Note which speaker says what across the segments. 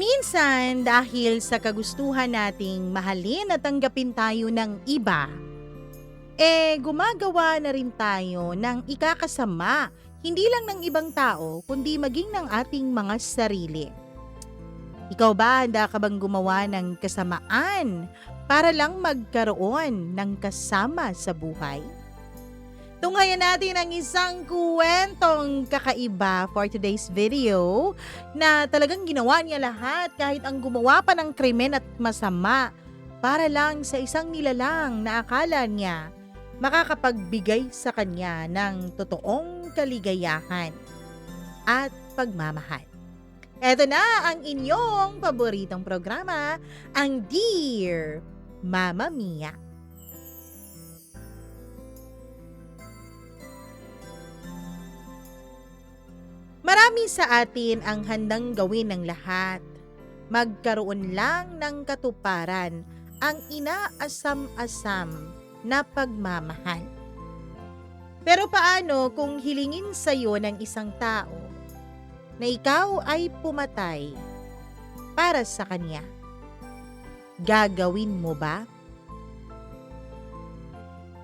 Speaker 1: Minsan dahil sa kagustuhan nating mahalin at tanggapin tayo ng iba, gumagawa na rin tayo ng ikakasama, hindi lang ng ibang tao, kundi maging ng ating mga sarili. Ikaw ba, handa ka bang gumawa ng kasamaan para lang magkaroon ng kasama sa buhay? Tunghayan natin ang isang kwentong kakaiba for today's video na talagang ginawa niya lahat kahit ang gumawa pa ng krimen at masama para lang sa isang nilalang na akala niya makakapagbigay sa kanya ng totoong kaligayahan at pagmamahal. Eto na ang inyong paboritong programa, ang Dear Mama Mia. Marami sa atin ang handang gawin ng lahat. Magkaroon lang ng katuparan ang inaasam-asam na pagmamahal. Pero paano kung hilingin sa iyo ng isang tao na ikaw ay pumatay para sa kanya? Gagawin mo ba?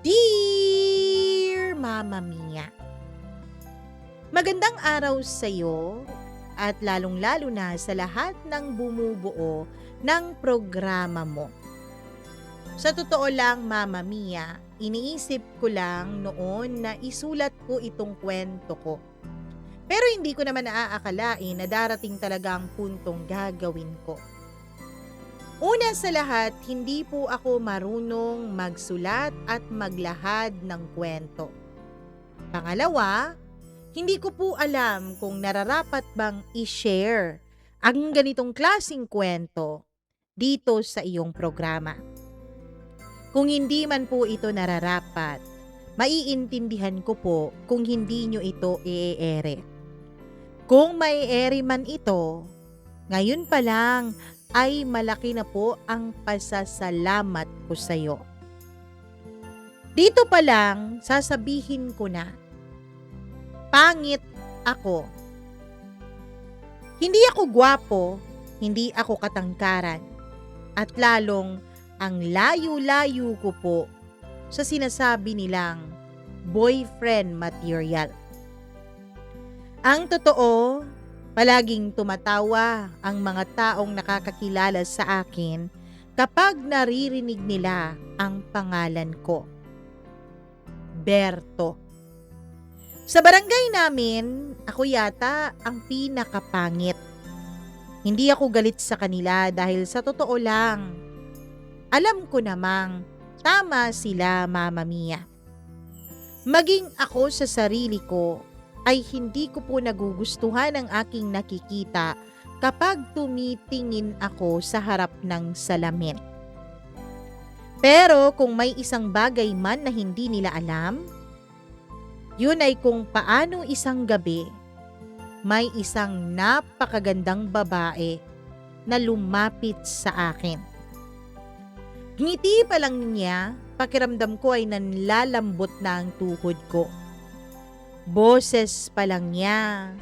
Speaker 1: Dear Mama Mia, magandang araw sa iyo at lalong-lalo na sa lahat ng bumubuo ng programa mo. Sa totoo lang, Mama Mia, iniisip ko lang noon na isulat ko itong kwento ko. Pero hindi ko naman naaakalain na darating talaga ang puntong gagawin ko. Una sa lahat, hindi po ako marunong magsulat at maglahad ng kwento. Pangalawa, hindi ko po alam kung nararapat bang i-share ang ganitong klaseng kwento dito sa iyong programa. Kung hindi man po ito nararapat, maiintindihan ko po kung hindi nyo ito i-ere. Kung may ere man ito, ngayon pa lang ay malaki na po ang pasasalamat ko sa iyo. Dito pa lang, sasabihin ko na, pangit ako. Hindi ako gwapo, hindi ako katangkaran, at lalong ang layo-layo ko po sa sinasabi nilang boyfriend material. Ang totoo, palaging tumatawa ang mga taong nakakakilala sa akin kapag naririnig nila ang pangalan ko. Berto. Sa barangay namin, ako yata ang pinakapangit. Hindi ako galit sa kanila dahil sa totoo lang, alam ko namang tama sila, Mama Mia. Maging ako sa sarili ko ay hindi ko po nagugustuhan ang aking nakikita kapag tumitingin ako sa harap ng salamin. Pero kung may isang bagay man na hindi nila alam, yun ay kung paano isang gabi, may isang napakagandang babae na lumapit sa akin. Ngiti pa lang niya, pakiramdam ko ay nanlalambot na ang tuhod ko. Boses pa lang niya,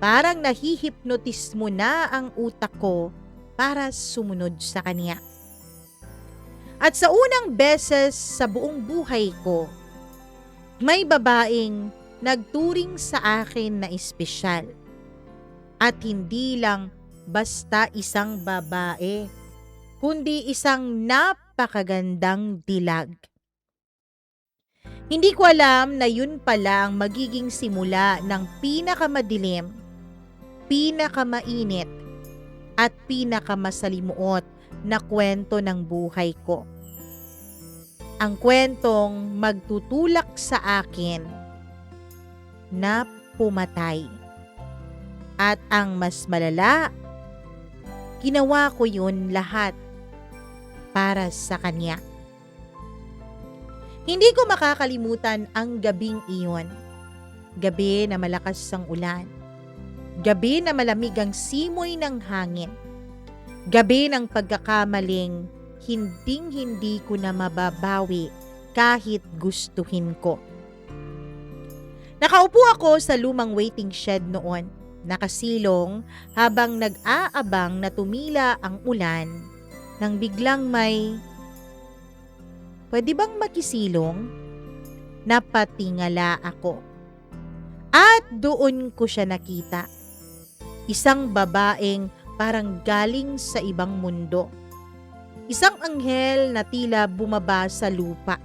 Speaker 1: parang nahihipnotis mo na ang utak ko para sumunod sa kanya. At sa unang beses sa buong buhay ko, may babaeng nagturing sa akin na espesyal. At hindi lang basta isang babae, kundi isang napakagandang dilag. Hindi ko alam na yun pala ang magiging simula ng pinakamadilim, pinakamainit, at pinakamasalimuot na kwento ng buhay ko. Ang kwentong magtutulak sa akin na pumatay. At ang mas malala, ginawa ko yun lahat para sa kanya. Hindi ko makakalimutan ang gabing iyon. Gabi na malakas ang ulan. Gabi na malamig ang simoy ng hangin. Gabi ng pagkakamaling hinding-hindi ko na mababawi kahit gustuhin ko. Nakaupo ako sa lumang waiting shed noon. nakasilong habang nag-aabang na tumila ang ulan nang biglang may, "Pwede bang makisilong?" Napatingala ako. At doon ko siya nakita. Isang babaeng parang galing sa ibang mundo. Isang anghel na tila bumaba sa lupa.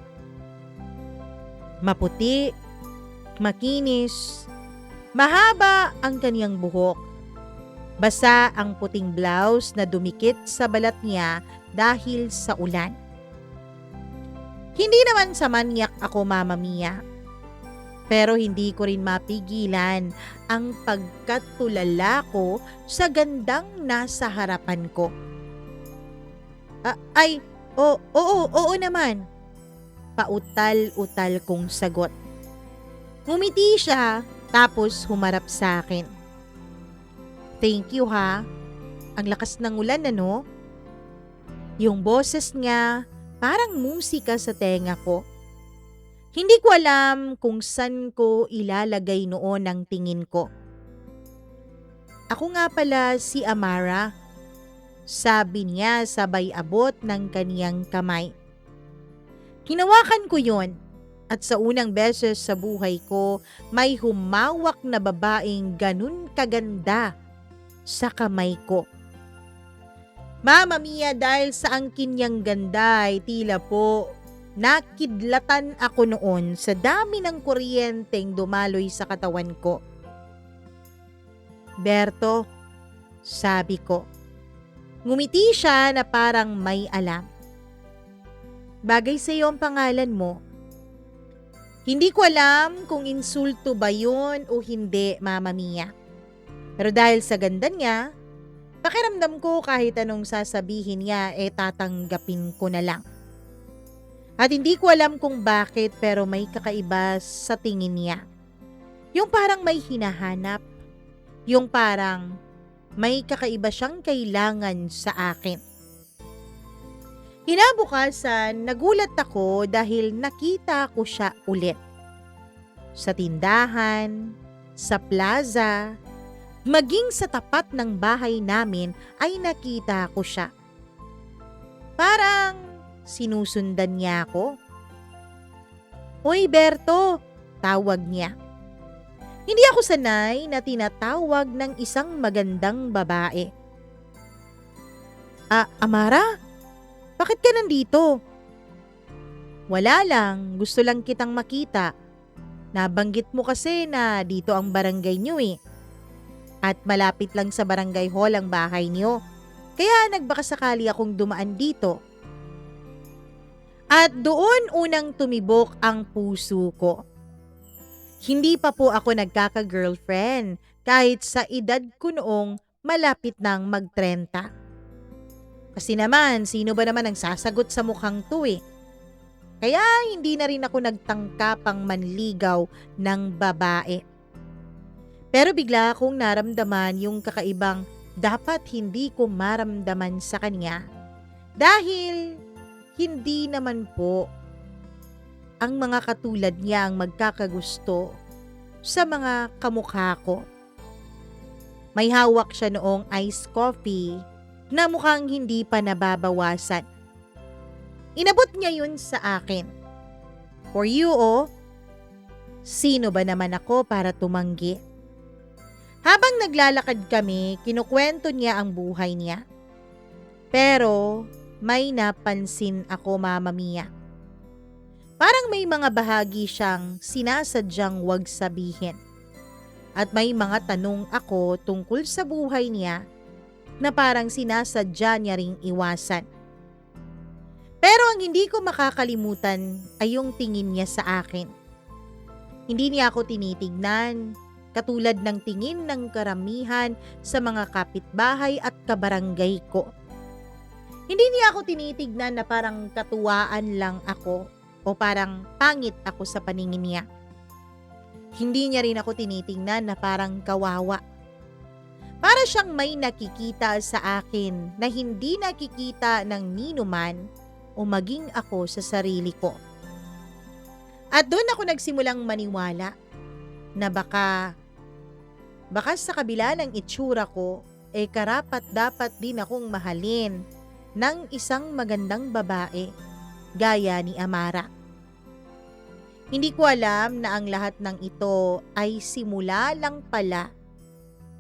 Speaker 1: Maputi, makinis, mahaba ang kaniyang buhok. Basa ang puting blouse na dumikit sa balat niya dahil sa ulan. Hindi naman sa manyak ako, Mama Mia. Pero hindi ko rin mapigilan ang pagkatulala ko sa gandang nasa harapan ko. Oo naman. Pautal-utal kong sagot. Ngumiti siya tapos humarap sa akin. "Thank you ha. Ang lakas ng ulan, ano?" Yung boses niya parang musika sa tenga ko. Hindi ko alam kung saan ko ilalagay noon ang tingin ko. "Ako nga pala si Amara," sabi niya sabay abot ng kaniyang kamay. Hinawakan ko yon at sa unang beses sa buhay ko may humawak na babaeng ganun kaganda sa kamay ko. Mama Mia, dahil sa angkin niyang ganda ay tila po nakidlatan ako noon sa dami ng kuryenteng dumaloy sa katawan ko. "Berto," sabi ko. Ngumiti siya na parang may alam. "Bagay sa iyo ang pangalan mo." Hindi ko alam kung insulto ba yun o hindi, Mama Mia. Pero dahil sa ganda niya, pakiramdam ko kahit anong sasabihin niya tatanggapin ko na lang. At hindi ko alam kung bakit pero may kakaiba sa tingin niya. Yung parang may hinahanap. Yung parang may kakaiba siyang kailangan sa akin. Kinabukasan, nagulat ako dahil nakita ko siya ulit. Sa tindahan, sa plaza, maging sa tapat ng bahay namin ay nakita ko siya. Parang sinusundan niya ako. "Uy, Berto," tawag niya. Hindi ako sanay na tinatawag ng isang magandang babae. Amara? Bakit ka nandito?" "Wala lang, gusto lang kitang makita. Nabanggit mo kasi na dito ang barangay niyo At malapit lang sa barangay hall ang bahay niyo. Kaya nagbakasakali akong dumaan dito." At doon unang tumibok ang puso ko. Hindi pa po ako nagkaka-girlfriend kahit sa edad ko noong malapit nang mag-30. Kasi naman, sino ba naman ang sasagot sa mukhang to Kaya hindi na rin ako nagtangka pang manligaw ng babae. Pero bigla akong naramdaman yung kakaibang dapat hindi ko maramdaman sa kanya dahil hindi naman po ang mga katulad niya ang magkakagusto sa mga kamukha ko. May hawak siya noong iced coffee na mukhang hindi pa nababawasan. Inabot niya yun sa akin. "For you, Sino ba naman ako para tumanggi?" Habang naglalakad kami, kinukwento niya ang buhay niya. Pero may napansin ako, Mama Mia. Parang may mga bahagi siyang sinasadyang wag sabihin. At may mga tanong ako tungkol sa buhay niya na parang sinasadya niya ring iwasan. Pero ang hindi ko makakalimutan ay yung tingin niya sa akin. Hindi niya ako tinitignan katulad ng tingin ng karamihan sa mga kapitbahay at kabarangay ko. Hindi niya ako tinitignan na parang katuwaan lang ako o parang pangit ako sa paningin niya. Hindi niya rin ako tinitingnan na parang kawawa. Para siyang may nakikita sa akin na hindi nakikita ng ninuman o maging ako sa sarili ko. At doon ako nagsimulang maniwala na baka Baka sa kabila ng itsura ko, karapat dapat din akong mahalin ng isang magandang babae gaya ni Amara. Hindi ko alam na ang lahat ng ito ay simula lang pala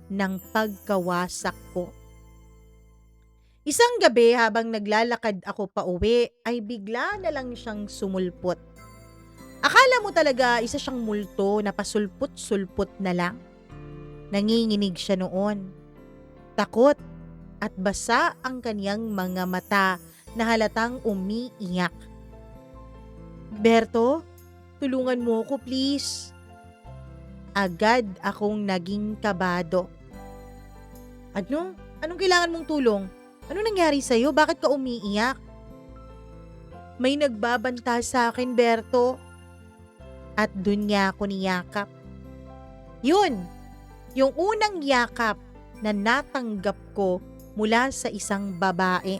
Speaker 1: ng pagkawasak ko. Isang gabi habang naglalakad ako pauwi ay bigla na lang siyang sumulpot. Akala mo talaga isa siyang multo na pasulput-sulput na lang. Nanginginig siya noon. Takot at basa ang kaniyang mga mata na halatang umiiyak. Berto, tulungan mo ko please. Agad akong naging kabado. Ano? Anong kailangan mong tulong? Ano nangyari sa'yo? Bakit ka umiiyak? May nagbabanta sa akin, Berto. At dun niya ako niyakap. Yun, yung unang yakap na natanggap ko mula sa isang babae.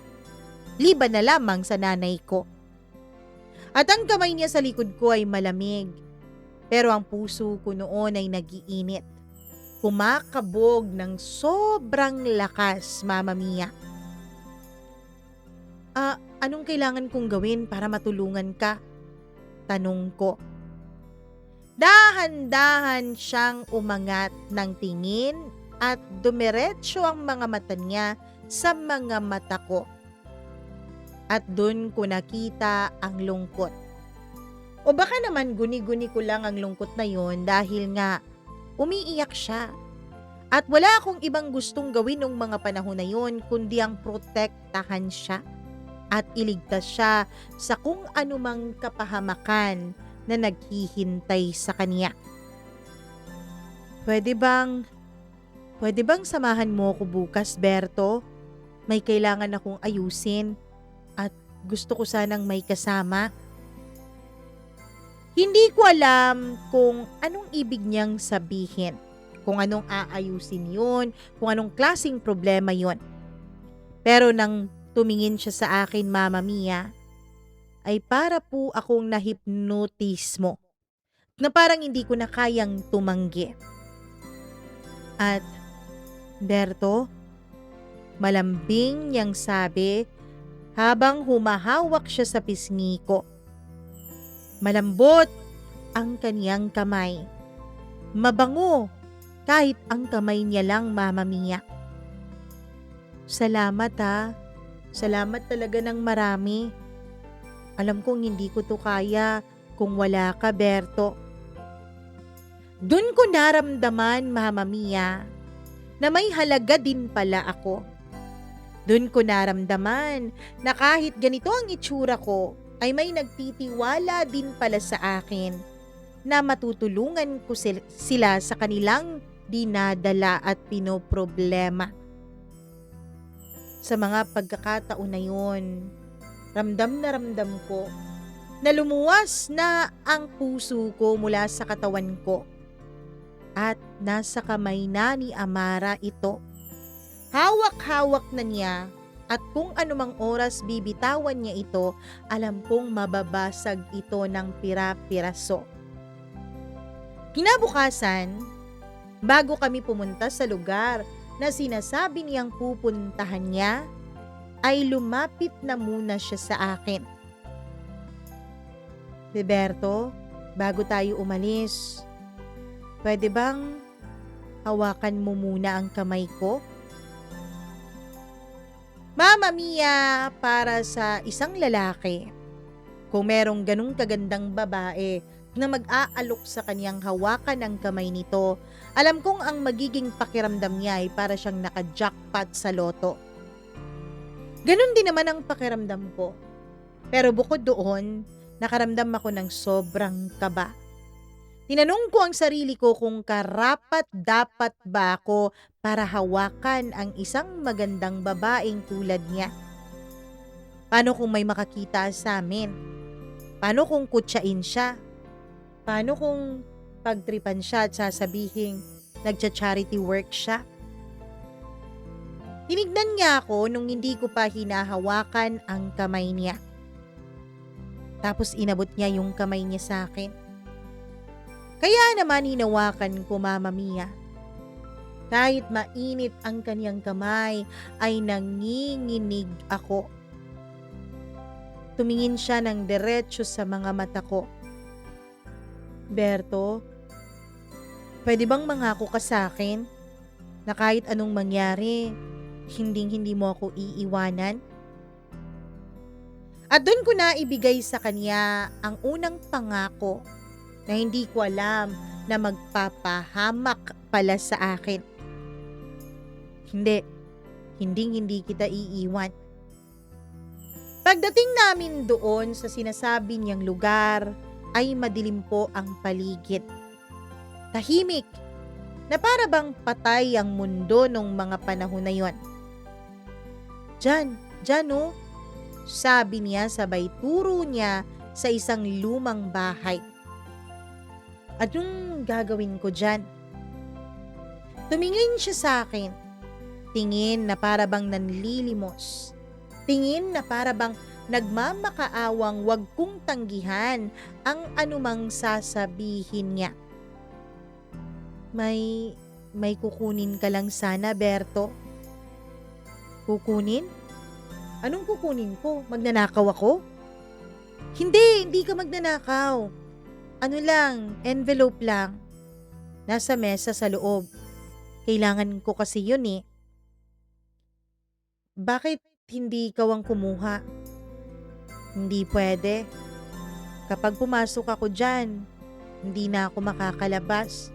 Speaker 1: Liban na lamang sa nanay ko. At ang kamay niya sa likod ko ay malamig. Pero ang puso ko noon ay nagiinit. Kumakabog ng sobrang lakas, Mama Mia. Anong kailangan kong gawin para matulungan ka? Tanong ko. Dahan-dahan siyang umangat ng tingin at dumiretso ang mga mata niya sa mga mata ko. At dun ko nakita ang lungkot. O baka naman guni-guni ko lang ang lungkot na yon dahil nga umiiyak siya. At wala akong ibang gustong gawin ng mga panahon na yon kundi ang protektahan siya at iligtas siya sa kung anumang kapahamakan na naghihintay sa kanya. Pwede bang samahan mo ko bukas, Berto? May kailangan akong ayusin at gusto ko sanang may kasama. Hindi ko alam kung anong ibig niyang sabihin, kung anong aayusin yun, kung anong klaseng problema yun. Pero nang tumingin siya sa akin, Mama Mia, ay para po akong nahipnotismo na parang hindi ko na kayang tumanggi. At, Berto, malambing niyang sabi habang humahawak siya sa pisngi ko. Malambot ang kaniyang kamay. Mabango kahit ang kamay niya lang, Mama Mia. Salamat ha. Salamat talaga ng marami. Alam kong hindi ko to kaya kung wala ka, Berto. Dun ko naramdaman, Mama Mia, na may halaga din pala ako. Dun ko naramdaman na kahit ganito ang itsura ko, ay may nagtitiwala din pala sa akin na matutulungan ko sila sa kanilang dinadala at pinoproblema. Sa mga pagkakataon na yun, ramdam ko na lumuwas na ang puso ko mula sa katawan ko at nasa kamay na ni Amara ito. Hawak-hawak na niya at kung anumang oras bibitawan niya ito, alam kong mababasag ito ng pira-piraso. Kinabukasan, bago kami pumunta sa lugar na sinasabi niyang pupuntahan niya, ay lumapit na muna siya sa akin. Berto, bago tayo umalis, pwede bang hawakan mo muna ang kamay ko? Mama Mia, para sa isang lalaki, kung merong ganung kagandang babae na mag-aalok sa kanyang hawakan ng kamay nito, alam kong ang magiging pakiramdam niya ay para siyang naka-jackpot sa loto. Ganon din naman ang pakiramdam ko. Pero bukod doon, nakaramdam ako ng sobrang kaba. Tinanong ko ang sarili ko kung karapat-dapat ba ako para hawakan ang isang magandang babaeng tulad niya. Paano kung may makakita sa amin? Paano kung kutsain siya? Paano kung pagtripan siya at sasabihin nagcha-charity work siya? Tinignan niya ako nung hindi ko pa hinahawakan ang kamay niya. Tapos inabot niya yung kamay niya sa akin. Kaya naman hinawakan ko, Mama Mia. Kahit mainit ang kaniyang kamay, ay nanginginig ako. Tumingin siya ng diretso sa mga mata ko. Berto, pwede bang mangako ka sa akin na kahit anong mangyari, hinding-hindi mo ako iiwanan? At doon ko na ibigay sa kanya ang unang pangako na hindi ko alam na magpapahamak pala sa akin. Hindi, hinding-hindi kita iiwan. Pagdating namin doon sa sinasabi niyang lugar, ay madilim po ang paligid. Tahimik, na para bang patay ang mundo nung mga panahon na yon. Diyan oh, sabi niya sabay turo niya sa isang lumang bahay. At yung gagawin ko dyan? Tumingin siya sa akin. Tingin na para bang nanlilimos. Tingin na para bang nagmamakaawang wag kong tanggihan ang anumang sasabihin niya. May kukunin ka lang sana, Berto. Kukunin? Anong kukunin ko? Magnanakaw ako? Hindi ka magnanakaw. Ano lang, envelope lang. Nasa mesa sa loob. Kailangan ko kasi yun eh. Bakit hindi ikaw ang kumuha? Hindi pwede. Kapag pumasok ako dyan, hindi na ako makakalabas.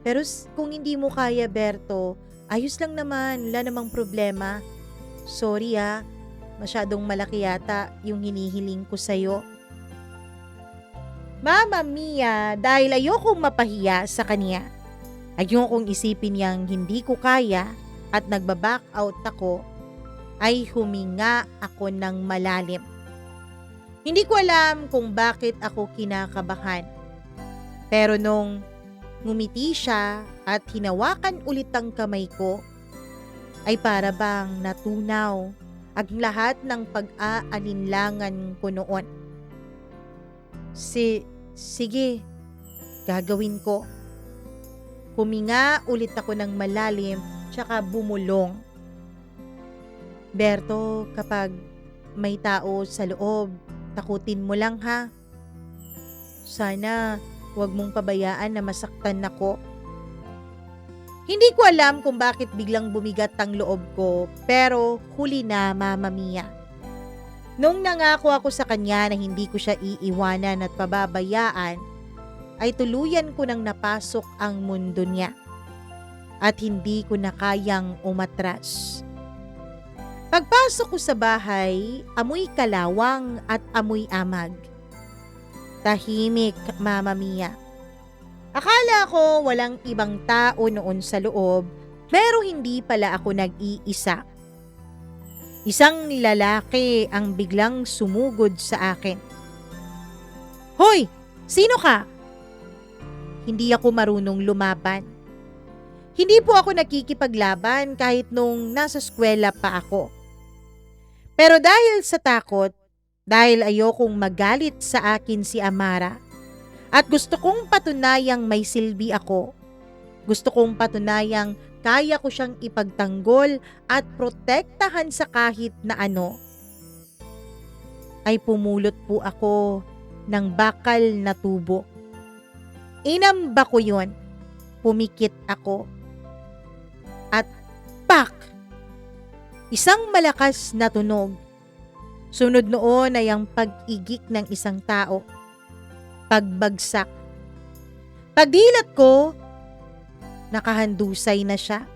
Speaker 1: Pero kung hindi mo kaya, Berto, ayos lang naman, wala namang problema. Sorry masyadong malaki yata yung hinihiling ko sa'yo. Mama Mia, dahil ayokong mapahiya sa kanya, ayokong isipin niyang hindi ko kaya at nagbaback out ako, ay huminga ako ng malalim. Hindi ko alam kung bakit ako kinakabahan. Pero nung ngumiti siya at hinawakan ulit ang kamay ko, ay para bang natunaw ang lahat ng pag-aalinlangan ko noon. Sige, gagawin ko. Huminga ulit ako ng malalim tsaka bumulong. Berto, kapag may tao sa loob, takutin mo lang ha. Sana wag mong pabayaan na masaktan ako. Hindi ko alam kung bakit biglang bumigat ang loob ko, pero huli na, Mama Mia. Nung nangako ako sa kanya na hindi ko siya iiwanan at pababayaan, ay tuluyan ko nang napasok ang mundo niya. At hindi ko na kayang umatras. Pagpasok ko sa bahay, amoy kalawang at amoy amag. Tahimik, Mama Mia. Akala ko walang ibang tao noon sa loob, pero hindi pala ako nag-iisa. Isang lalaki ang biglang sumugod sa akin. Hoy! Sino ka? Hindi ako marunong lumaban. Hindi po ako nakikipaglaban kahit nung nasa eskwela pa ako. Pero dahil sa takot, dahil ayokong magalit sa akin si Amara, at gusto kong patunayang may silbi ako, gusto kong patunayang kaya ko siyang ipagtanggol at protektahan sa kahit na ano, ay pumulot po ako ng bakal na tubo. Inamba ko yun, pumikit ako, at pak! Isang malakas na tunog. Sunod noon ay ang pag-igik ng isang tao. Pagbagsak. Pagdilat ko, nakahandusay na siya.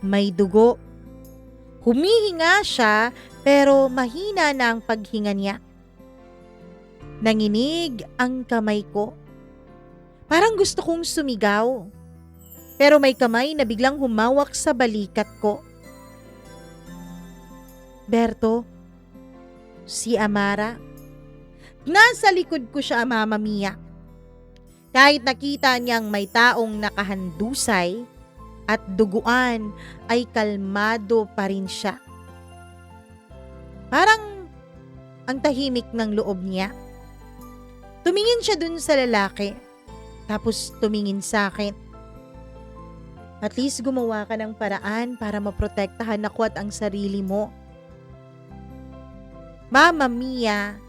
Speaker 1: May dugo. Humihinga siya pero mahina na ang paghinga niya. Nanginig ang kamay ko. Parang gusto kong sumigaw. Pero may kamay na biglang humawak sa balikat ko. Berto, si Amara. Nasa likod ko siya, Mama Mia. Kahit nakita niyang may taong nakahandusay at duguan, ay kalmado pa rin siya. Parang ang tahimik ng loob niya. Tumingin siya dun sa lalaki, tapos tumingin sa akin. At least gumawa ka ng paraan para maprotektahan ako at ang sarili mo. Mama Mia,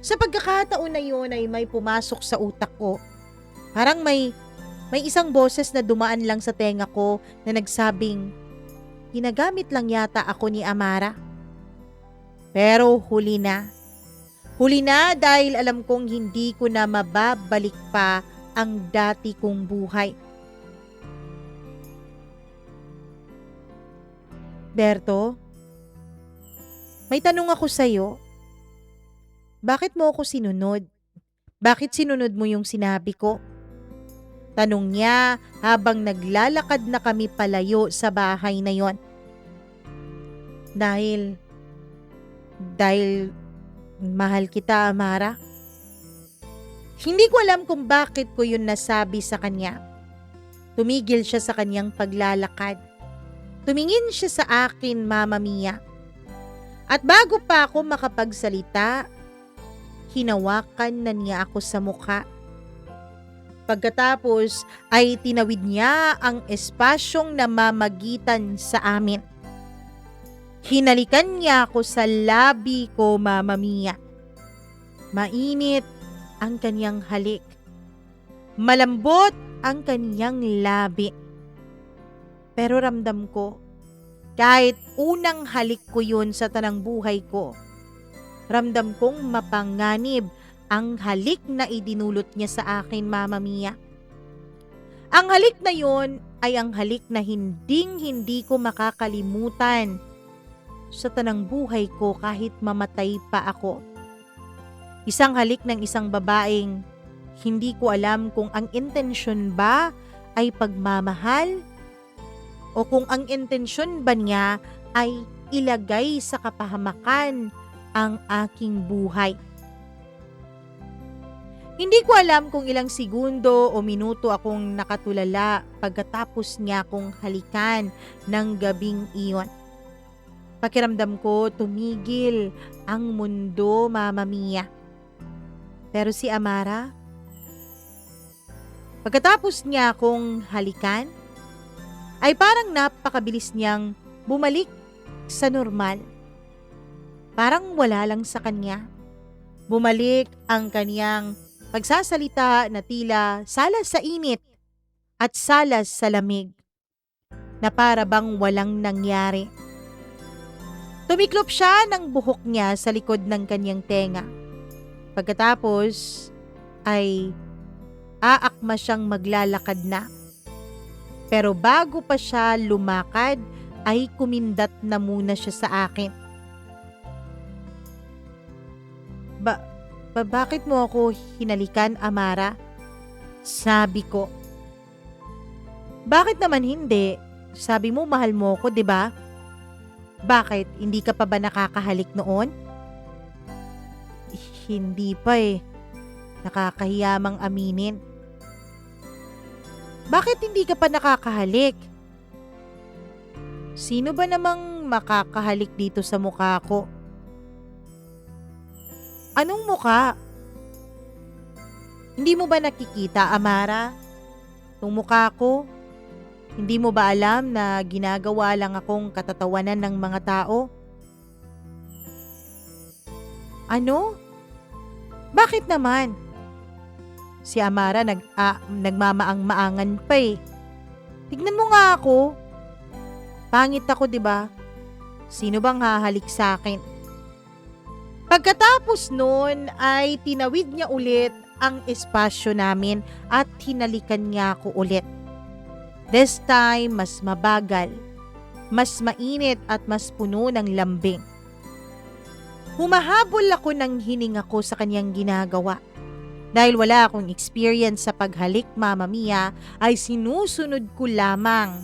Speaker 1: sa pagkakataon na yun ay may pumasok sa utak ko. Parang may isang boses na dumaan lang sa tenga ko na nagsabing, ginagamit lang yata ako ni Amara. Pero huli na. Huli na dahil alam kong hindi ko na mababalik pa ang dati kong buhay. Berto, may tanong ako sa'yo. Bakit mo ako sinunod? Bakit sinunod mo yung sinabi ko? Tanong niya habang naglalakad na kami palayo sa bahay na yon. Dahil mahal kita, Amara. Hindi ko alam kung bakit ko yun nasabi sa kanya. Tumigil siya sa kanyang paglalakad. Tumingin siya sa akin, Mama Mia. At bago pa ako makapagsalita, hinawakan na niya ako sa mukha. Pagkatapos ay tinawid niya ang espasyong namamagitan sa amin. Hinalikan niya ako sa labi ko, Mama Mia. Mainit ang kanyang halik. Malambot ang kanyang labi. Pero ramdam ko, kahit unang halik ko yun sa tanang buhay ko, ramdam kong mapanganib ang halik na idinulot niya sa akin, Mama Mia. Ang halik na yun ay ang halik na hinding-hindi ko makakalimutan sa tanang buhay ko kahit mamatay pa ako. Isang halik ng isang babaeng hindi ko alam kung ang intensyon ba ay pagmamahal o kung ang intensyon ba niya ay ilagay sa kapahamakan ang aking buhay. Hindi ko alam kung ilang segundo o minuto akong nakatulala pagkatapos niya akong halikan ng gabing iyon. Pakiramdam ko tumigil ang mundo, Mama Mia. Pero si Amara, pagkatapos niya akong halikan, ay parang napakabilis niyang bumalik sa normal. Parang wala lang sa kanya. Bumalik ang kaniyang pagsasalita na tila salas sa init at salas sa lamig, na para bang walang nangyari. Tumiklop siya ng buhok niya sa likod ng kanyang tenga. Pagkatapos ay aakma siyang maglalakad na. Pero bago pa siya lumakad ay kumindat na muna siya sa akin. Bakit mo ako hinalikan, Amara? Sabi ko. Bakit naman hindi? Sabi mo mahal mo ko, 'di ba? Bakit? Hindi ka pa ba nakakahalik noon? Hindi pa eh. Nakakahiyamang aminin. Bakit hindi ka pa nakakahalik? Sino ba namang makakahalik dito sa mukha ko? Anong mukha? Hindi mo ba nakikita, Amara? Itong mukha ko? Hindi mo ba alam na ginagawa lang akong katatawanan ng mga tao? Ano? Bakit naman? Si Amara nagmamaang-maangan pa eh. Tignan mo nga ako. Pangit ako, 'di ba? Sino bang hahalik sa akin? Pagkatapos noon ay tinawid niya ulit ang espasyo namin at hinalikan niya ako ulit. This time, mas mabagal, mas mainit at mas puno ng lambing. Humahabol ako ng hininga ko sa kanyang ginagawa. Dahil wala akong experience sa paghalik, Mama Mia, ay sinusunod ko lamang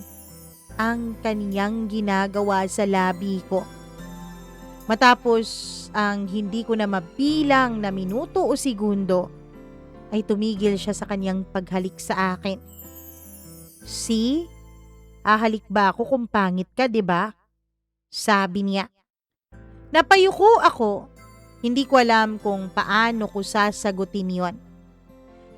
Speaker 1: ang kaniyang ginagawa sa labi ko. Matapos ang hindi ko na mabilang na minuto o segundo, ay tumigil siya sa kaniyang paghalik sa akin. See? Ahalik ba ako kung pangit ka, 'di ba? Sabi niya. Napayuko ako. Hindi ko alam kung paano ko sasagutin yon.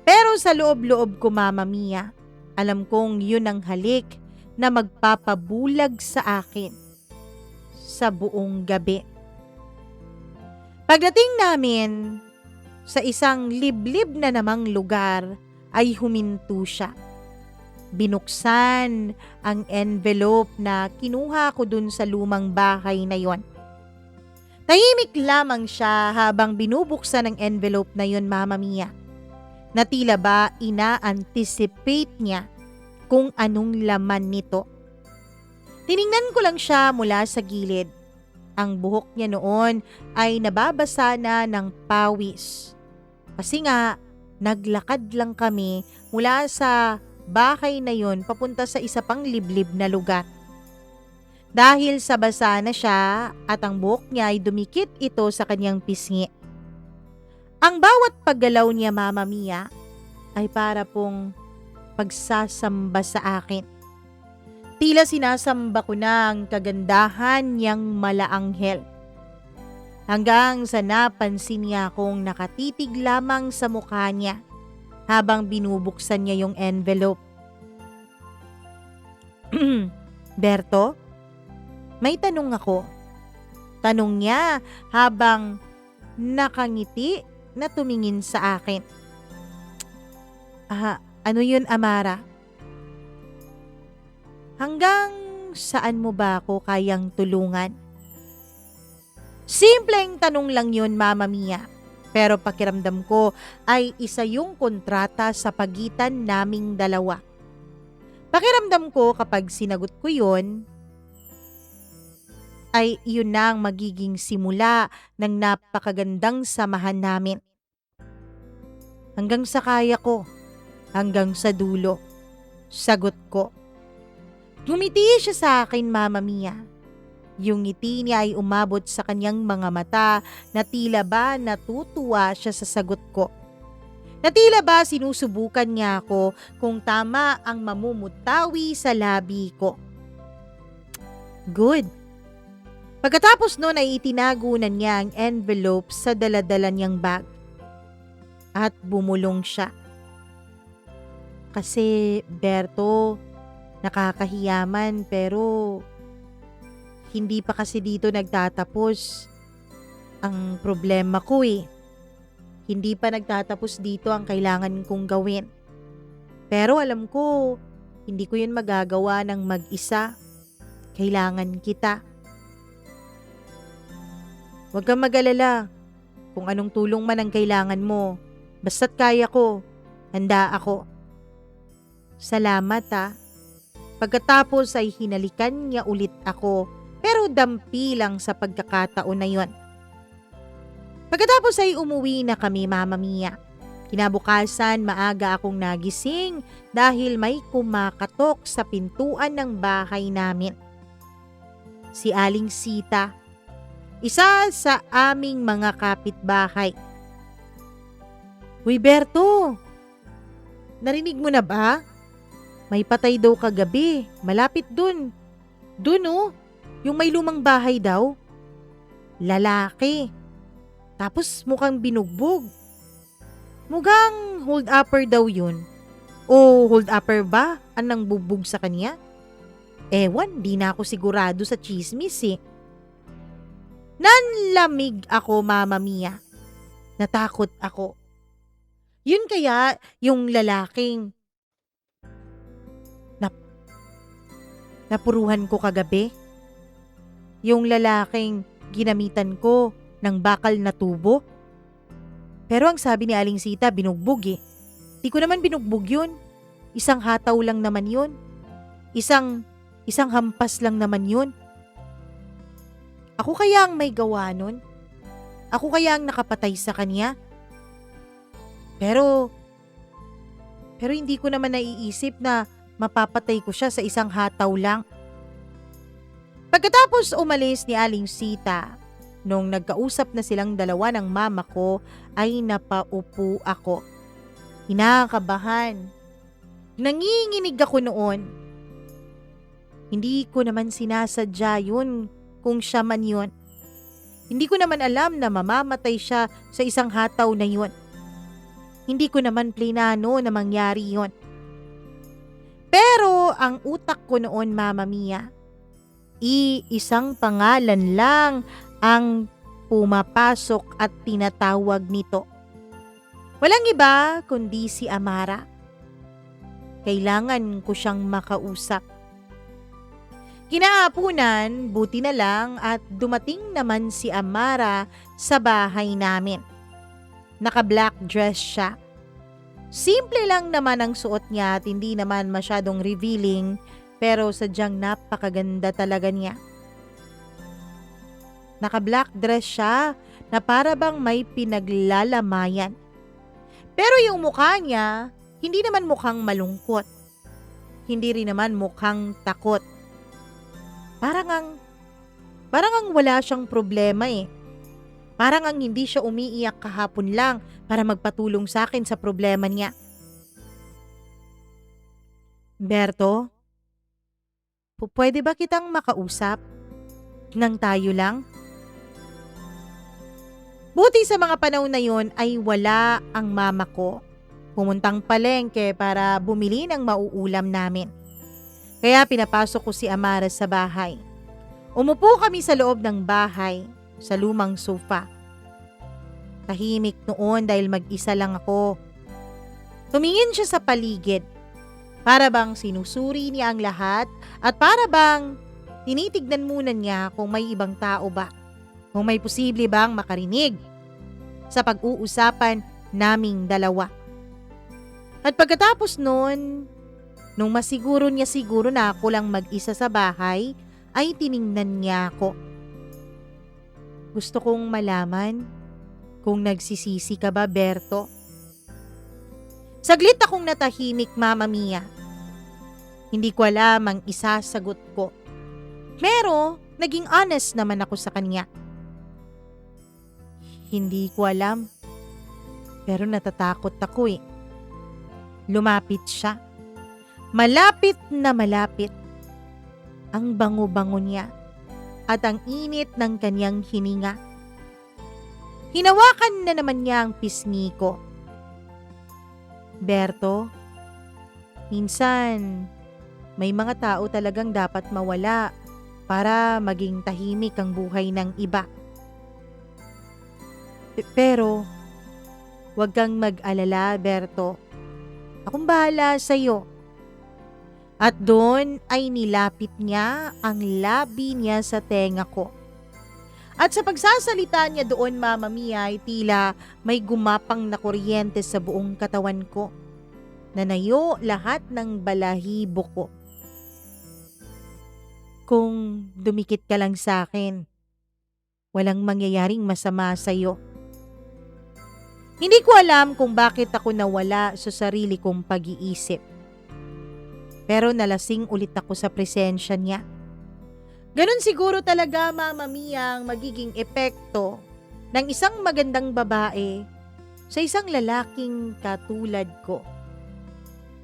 Speaker 1: Pero sa loob-loob ko, Mama Mia, Alam kong yun ang halik na magpapabulag sa akin sa buong gabi. Pagdating namin sa isang liblib na namang lugar ay huminto siya. Binuksan ang envelope na kinuha ko dun sa lumang bahay na yon. Tahimik lamang siya habang binubuksan ang envelope na yon, Mama Mia. Na tila ba ina-anticipate niya kung anong laman nito. Tiningnan ko lang siya mula sa gilid. Ang buhok niya noon ay nababasa na ng pawis. Kasi nga, naglakad lang kami mula sa bahay na yon papunta sa isa pang liblib na lugar. Dahil sa basa na siya at ang buhok niya ay dumikit ito sa kanyang pisngi. Ang bawat paggalaw niya, Mama Mia, ay para pong pagsasamba sa akin. Tila sinasamba ko na ang kagandahan niyang malaanghel. Hanggang sa napansin niya akong nakatitig lamang sa mukha niya habang binubuksan niya yung envelope. Berto, may tanong ako. Tanong niya habang nakangiti na tumingin sa akin. Ano yun, Amara? Hanggang saan mo ba ako kayang tulungan? Simpleng tanong lang yun, Mama Mia. Pero pakiramdam ko ay isa yung kontrata sa pagitan naming dalawa. Pakiramdam ko kapag sinagot ko yun, ay yun na ang magiging simula ng napakagandang samahan namin. Hanggang sa kaya ko, hanggang sa dulo, sagot ko. Ngumiti siya sa akin, Mama Mia. Yung ngiti niya ay umabot sa kanyang mga mata na tila ba natutuwa siya sa sagot ko. Na tila ba sinusubukan niya ako kung tama ang mamumutawi sa labi ko. Good. Pagkatapos noon ay itinagunan niya ang envelope sa daladala niyang bag. At bumulong siya. Kasi, Berto, nakakahiyaman pero hindi pa kasi dito nagtatapos ang problema ko eh. Hindi pa nagtatapos dito ang kailangan kong gawin. Pero alam ko, hindi ko yun magagawa ng mag-isa. Kailangan kita. Huwag kang mag-alala. Kung anong tulong man ang kailangan mo, basta't kaya ko, handa ako. Salamat ha. Pagkatapos ay hinalikan niya ulit ako, pero dampi lang sa pagkakataon na yon. Pagkatapos ay umuwi na kami, Mama Mia. Kinabukasan maaga akong nagising dahil may kumakatok sa pintuan ng bahay namin. Si Aling Sita, isa sa aming mga kapitbahay. Uy Berto, narinig mo na ba? May patay daw kagabi, malapit dun. Dun oh, yung may lumang bahay daw. Lalaki. Tapos mukhang binugbog. Mukhang hold-upper daw yun. O hold-upper ba ang nang bugbog sa kanya? Ewan, di na ako sigurado sa chismis eh. Nanlamig ako, Mama Mia. Natakot ako. Yun kaya yung lalaking napuruhan ko kagabi? Yung lalaking ginamitan ko ng bakal na tubo? Pero ang sabi ni Aling Sita, binugbog eh. Di ko naman binugbog yun. Isang hataw lang naman yun. Isang hampas lang naman yun. Ako kaya ang may gawa nun? Ako kaya ang nakapatay sa kanya? Pero hindi ko naman naiisip na mapapatay ko siya sa isang hataw lang. Pagkatapos umalis ni Aling Sita, nung nagkausap na silang dalawa ng mama ko, ay napaupo ako. Kinakabahan. Nanginginig ako noon. Hindi ko naman sinasadya yun kung siya man yun. Hindi ko naman alam na mamamatay siya sa isang hataw na yun. Hindi ko naman plinano na mangyari yun. Pero ang utak ko noon, Mama Mia, iisang pangalan lang ang pumapasok at tinatawag nito. Walang iba kundi si Amara. Kailangan ko siyang makausap. Kinahapunan, buti na lang at dumating naman si Amara sa bahay namin. Naka-black dress siya. Simple lang naman ang suot niya at hindi naman masyadong revealing, pero sadyang napakaganda talaga niya. Naka-black dress siya na para bang may pinaglalamayan. Pero yung mukha niya, hindi naman mukhang malungkot. Hindi rin naman mukhang takot. Parang ang wala siyang problema eh. Parang ang hindi siya umiiyak kahapon lang para magpatulong sa akin sa problema niya. Berto, pwede ba kitang makausap? Nang tayo lang? Buti sa mga panahon na yon ay wala ang mama ko. Pumuntang palengke para bumili ng mauulam namin. Kaya pinapasok ko si Amara sa bahay. Umupo kami sa loob ng bahay, sa lumang sofa. Tahimik noon dahil mag-isa lang ako. Tumingin siya sa paligid. Para bang sinusuri niya ang lahat at para bang tinitignan muna niya kung may ibang tao ba. Kung may posible bang makarinig sa pag-uusapan naming dalawa. At pagkatapos noon, nung masiguro niya siguro na ako lang mag-isa sa bahay, ay tiningnan niya ako. Gusto kong malaman kung nagsisisi ka ba, Berto. Saglit akong natahimik, Mama Mia. Hindi ko alam ang isasagot ko. Pero naging honest naman ako sa kanya. Hindi ko alam. Pero natatakot ako eh. Lumapit siya. Malapit na malapit. Ang bango-bango niya at ang init ng kanyang hininga. Hinawakan na naman niya ang pisngi ko. Berto, minsan may mga tao talagang dapat mawala para maging tahimik ang buhay ng iba. Pero, huwag kang mag-alala, Berto. Akong bahala sa'yo. At doon ay nilapit niya ang labi niya sa tenga ko. At sa pagsasalita niya doon, Mama Mia, ay tila may gumapang na kuryente sa buong katawan ko. Nanayo lahat ng balahibo ko. Kung dumikit ka lang sa akin, walang mangyayaring masama sa'yo. Hindi ko alam kung bakit ako nawala sa sarili kong pag-iisip. Pero nalasing ulit ako sa presensya niya. Ganon siguro talaga, Mama Mia, ang magiging epekto ng isang magandang babae sa isang lalaking katulad ko.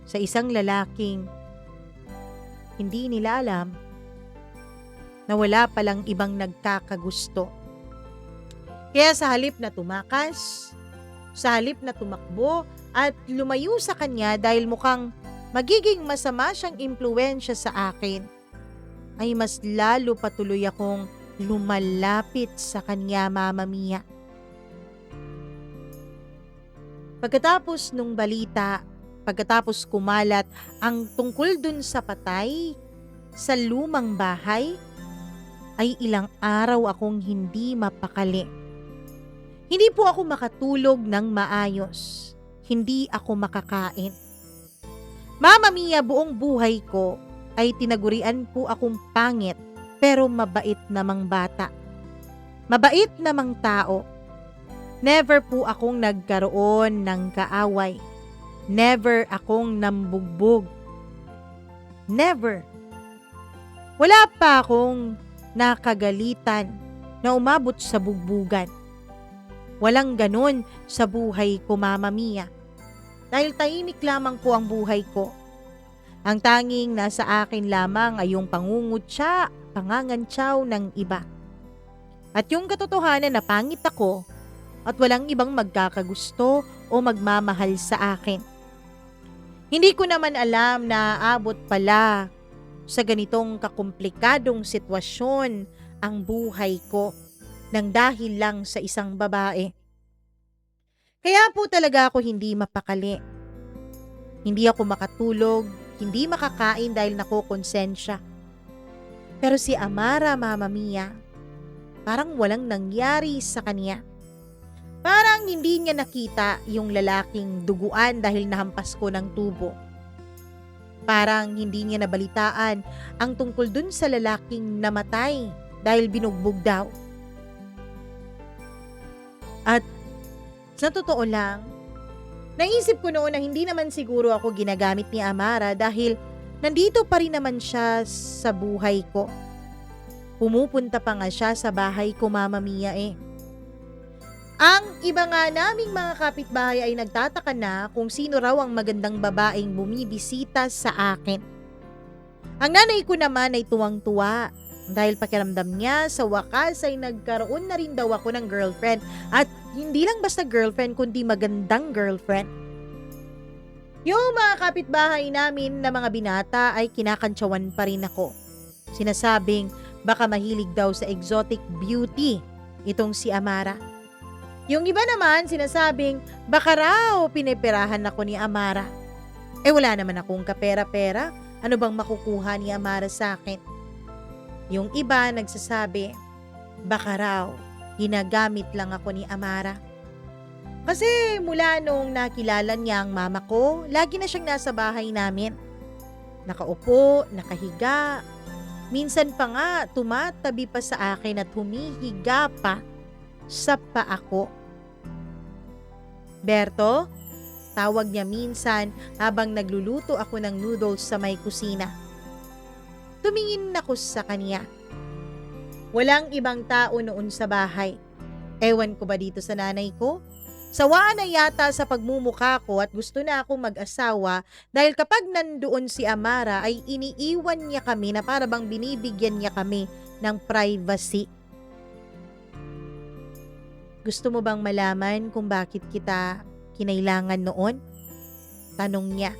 Speaker 1: Sa isang lalaking hindi nila alam na wala palang ibang nagkakagusto. Kaya sa halip na tumakas, sa halip na tumakbo at lumayo sa kanya dahil mukhang magiging masama siyang impluwensya sa akin, ay mas lalo patuloy akong lumalapit sa kanya, Mama Mia. Pagkatapos nung balita, pagkatapos kumalat ang tungkol dun sa patay sa lumang bahay, ay ilang araw akong hindi mapakali. Hindi po ako makatulog ng maayos. Hindi ako makakain. Mama Mia, buong buhay ko ay tinagurian po akong pangit pero mabait namang bata. Mabait namang tao. Never po akong nagkaroon ng kaaway. Never akong nambugbog. Never. Wala pa akong nakagalitan na umabot sa bugbugan. Walang ganon sa buhay ko, Mama Mia. Dahil tahimik lamang po ang buhay ko. Ang tanging nasa akin lamang ay yung pangungutya, pangangantsaw ng iba. At yung katotohanan na pangit ako at walang ibang magkakagusto o magmamahal sa akin. Hindi ko naman alam na aabot pala sa ganitong kakomplikadong sitwasyon ang buhay ko nang dahil lang sa isang babae. Kaya po talaga ako hindi mapakali. Hindi ako makatulog, hindi makakain dahil nakokonsensya. Pero si Amara, Mama Mia, parang walang nangyari sa kanya. Parang hindi niya nakita yung lalaking duguan dahil nahampas ko ng tubo. Parang hindi niya nabalitaan ang tungkol dun sa lalaking namatay dahil binugbog daw. At sa totoo lang, naisip ko noon na hindi naman siguro ako ginagamit ni Amara dahil nandito pa rin naman siya sa buhay ko. Pumupunta pa nga siya sa bahay ko, Mama Mia eh. Ang iba nga naming mga kapitbahay ay nagtataka na kung sino raw ang magandang babaeng bumibisita sa akin. Ang nanay ko naman ay tuwang-tuwa dahil pakiramdam niya sa wakas ay nagkaroon na rin daw ako ng girlfriend at hindi lang basta girlfriend kundi magandang girlfriend. Yung mga kapitbahay namin na mga binata ay kinakantsawan pa rin ako. Sinasabing baka mahilig daw sa exotic beauty itong si Amara. Yung iba naman sinasabing baka raw piniperahan ako ni Amara. Wala naman akong kapera-pera. Ano bang makukuha ni Amara sa akin? Yung iba nagsasabi baka raw ginagamit lang ako ni Amara. Kasi mula nung nakilala niya ang mama ko, lagi na siyang nasa bahay namin. Nakaupo, nakahiga. Minsan pa nga tumatabi pa sa akin at humihiga pa sa paa ko. Berto, tawag niya minsan habang nagluluto ako ng noodles sa may kusina. Tumingin ako sa kanya. Walang ibang tao noon sa bahay. Ewan ko ba dito sa nanay ko? Sawaan na yata sa pagmumukha ko at gusto na akong mag-asawa dahil kapag nandoon si Amara ay iniiwan niya kami na para bang binibigyan niya kami ng privacy. Gusto mo bang malaman kung bakit kita kinailangan noon? Tanong niya.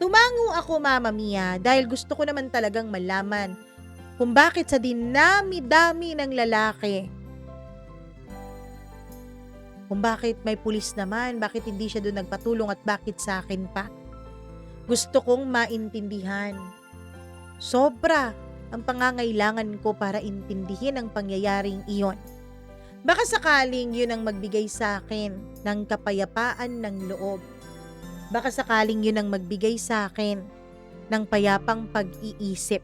Speaker 1: Tumango ako, Mama Mia, dahil gusto ko naman talagang malaman kung bakit sa dinami-dami ng lalaki. Kung bakit may pulis naman, bakit hindi siya doon nagpatulong at bakit sa akin pa. Gusto kong maintindihan. Sobra ang pangangailangan ko para intindihin ang pangyayaring iyon. Baka sakaling yun ang magbigay sa akin ng kapayapaan ng loob. Baka sakaling yun ang magbigay sa akin ng payapang pag-iisip.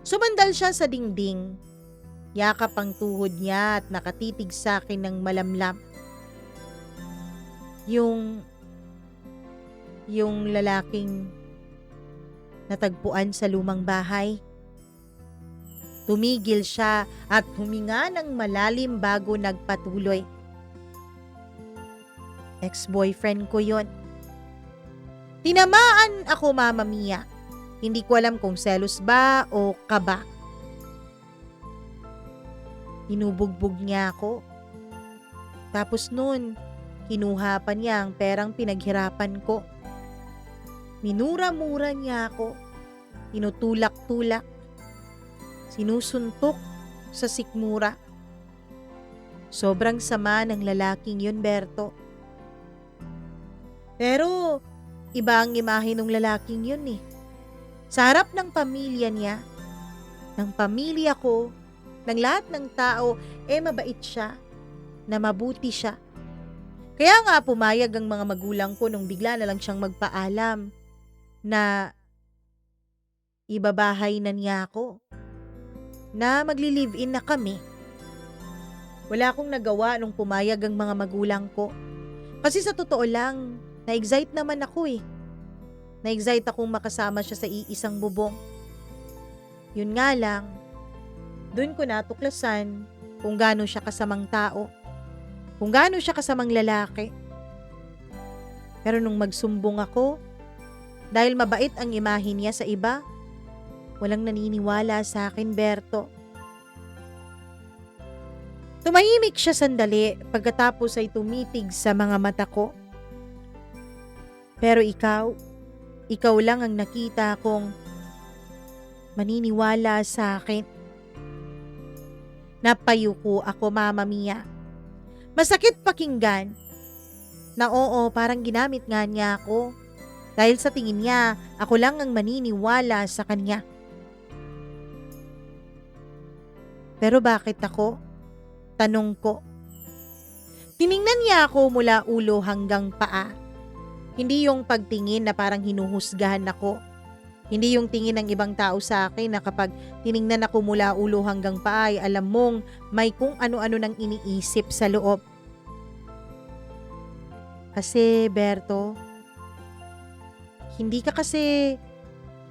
Speaker 1: Sumandal siya sa dingding. Yakap ang tuhod niya at nakatitig sa akin ng malamlam. Yung lalaking natagpuan sa lumang bahay. Tumigil siya at huminga ng malalim bago nagpatuloy. Ex-boyfriend ko yon. Tinamaan ako, Mama Mia. Hindi ko alam kung selos ba o kaba. Inubugbog niya ako. Tapos nun, kinuha pa niya ang perang pinaghirapan ko. Minura-mura niya ako. Tinutulak-tulak. Sinusuntok sa sikmura. Sobrang sama ng lalaking yun, Berto. Pero iba ang imahe ng lalaking yun eh. Sa harap ng pamilya niya, ng pamilya ko, ng lahat ng tao, mabait siya, na mabuti siya. Kaya nga pumayag ang mga magulang ko nung bigla na lang siyang magpaalam na ibabahay na niya ako. Na magli-live-in na kami. Wala akong nagawa nung pumayag ang mga magulang ko. Kasi sa totoo lang, na-excite naman ako eh. Na-excite akong makasama siya sa iisang bubong. Yun nga lang, dun ko natuklasan kung gaano siya kasamang tao. Kung gaano siya kasamang lalaki. Pero nung magsumbong ako, dahil mabait ang imahe niya sa iba, walang naniniwala sa akin, Berto. Tumahimik siya sandali pagkatapos ay tumitig sa mga mata ko. Pero ikaw lang ang nakita kong maniniwala sa akin. Napayuko ako, Mama Mia. Masakit pakinggan na oo, parang ginamit nga niya ako. Dahil sa tingin niya, ako lang ang maniniwala sa kanya. Pero bakit ako? Tanong ko. Tiningnan niya ako mula ulo hanggang paa. Hindi yung pagtingin na parang hinuhusgahan ako. Hindi yung tingin ng ibang tao sa akin na kapag tiningnan ako mula ulo hanggang paa ay alam mong may kung ano-ano nang iniisip sa loob. Kasi Berto, hindi ka kasi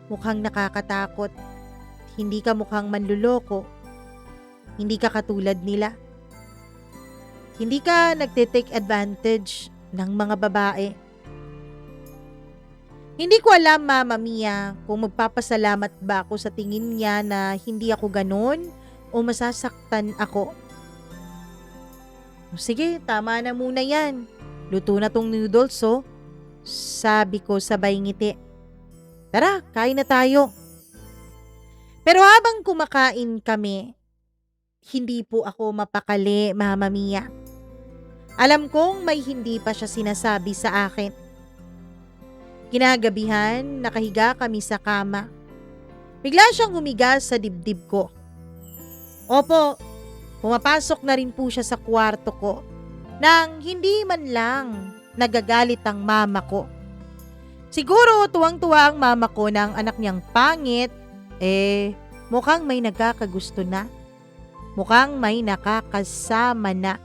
Speaker 1: mukhang nakakatakot. Hindi ka mukhang manluloko. Hindi ka katulad nila. Hindi ka nagte-take advantage ng mga babae. Hindi ko alam, Mama Mia, kung magpapasalamat ba ako sa tingin niya na hindi ako ganun o masasaktan ako. Sige, tama na muna yan. Luto na tong noodles, oh. Sabi ko sabay ngiti. Tara, kain na tayo. Pero habang kumakain kami, hindi po ako mapakali, Mama Mia. Alam kong may hindi pa siya sinasabi sa akin. Kinagabihan, nakahiga kami sa kama. Bigla siyang humiga sa dibdib ko. Opo, pumapasok na rin po siya sa kwarto ko nang hindi man lang nagagalit ang mama ko. Siguro tuwang-tuwa ang mama ko na ang anak niyang pangit, mukhang may nagkakagusto na. Mukhang may nakakasama na.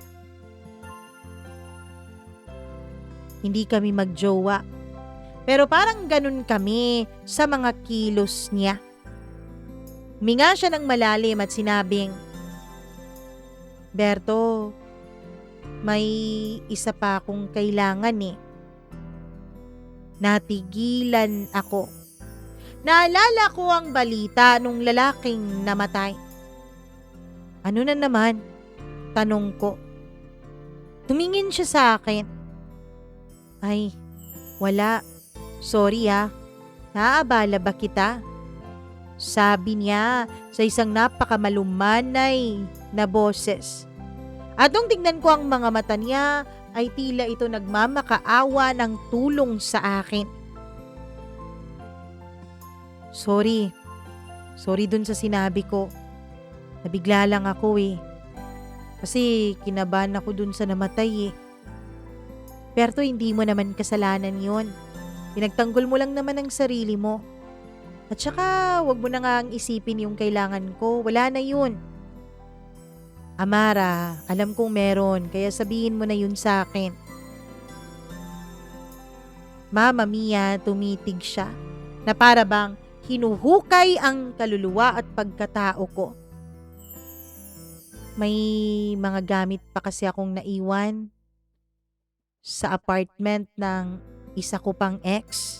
Speaker 1: Hindi kami magjowa. Pero parang ganun kami sa mga kilos niya. Huminga siya ng malalim at sinabing, Berto, may isa pa akong kailangan eh. Natigilan ako. Naalala ko ang balita nung lalaking namatay. Ano na naman? Tanong ko. Tumingin siya sa akin. Ay, wala. Sorry naabala ba kita? Sabi niya sa isang napakamalumanay na boses. At nung tignan ko ang mga mata niya ay tila ito nagmamakaawa ng tulong sa akin. Sorry dun sa sinabi ko. Nabigla lang ako Kasi kinabahan ako dun sa namatay Pero hindi mo naman kasalanan yun. Pinagtanggol mo lang naman ang sarili mo. At saka, wag mo na nga ang isipin yung kailangan ko. Wala na yun. Amara, alam kong meron, kaya sabihin mo na yun sa akin. Mama Mia, tumitig siya, na para bang hinuhukay ang kaluluwa at pagkatao ko. May mga gamit pa kasi akong naiwan sa apartment ng isa ko pang ex.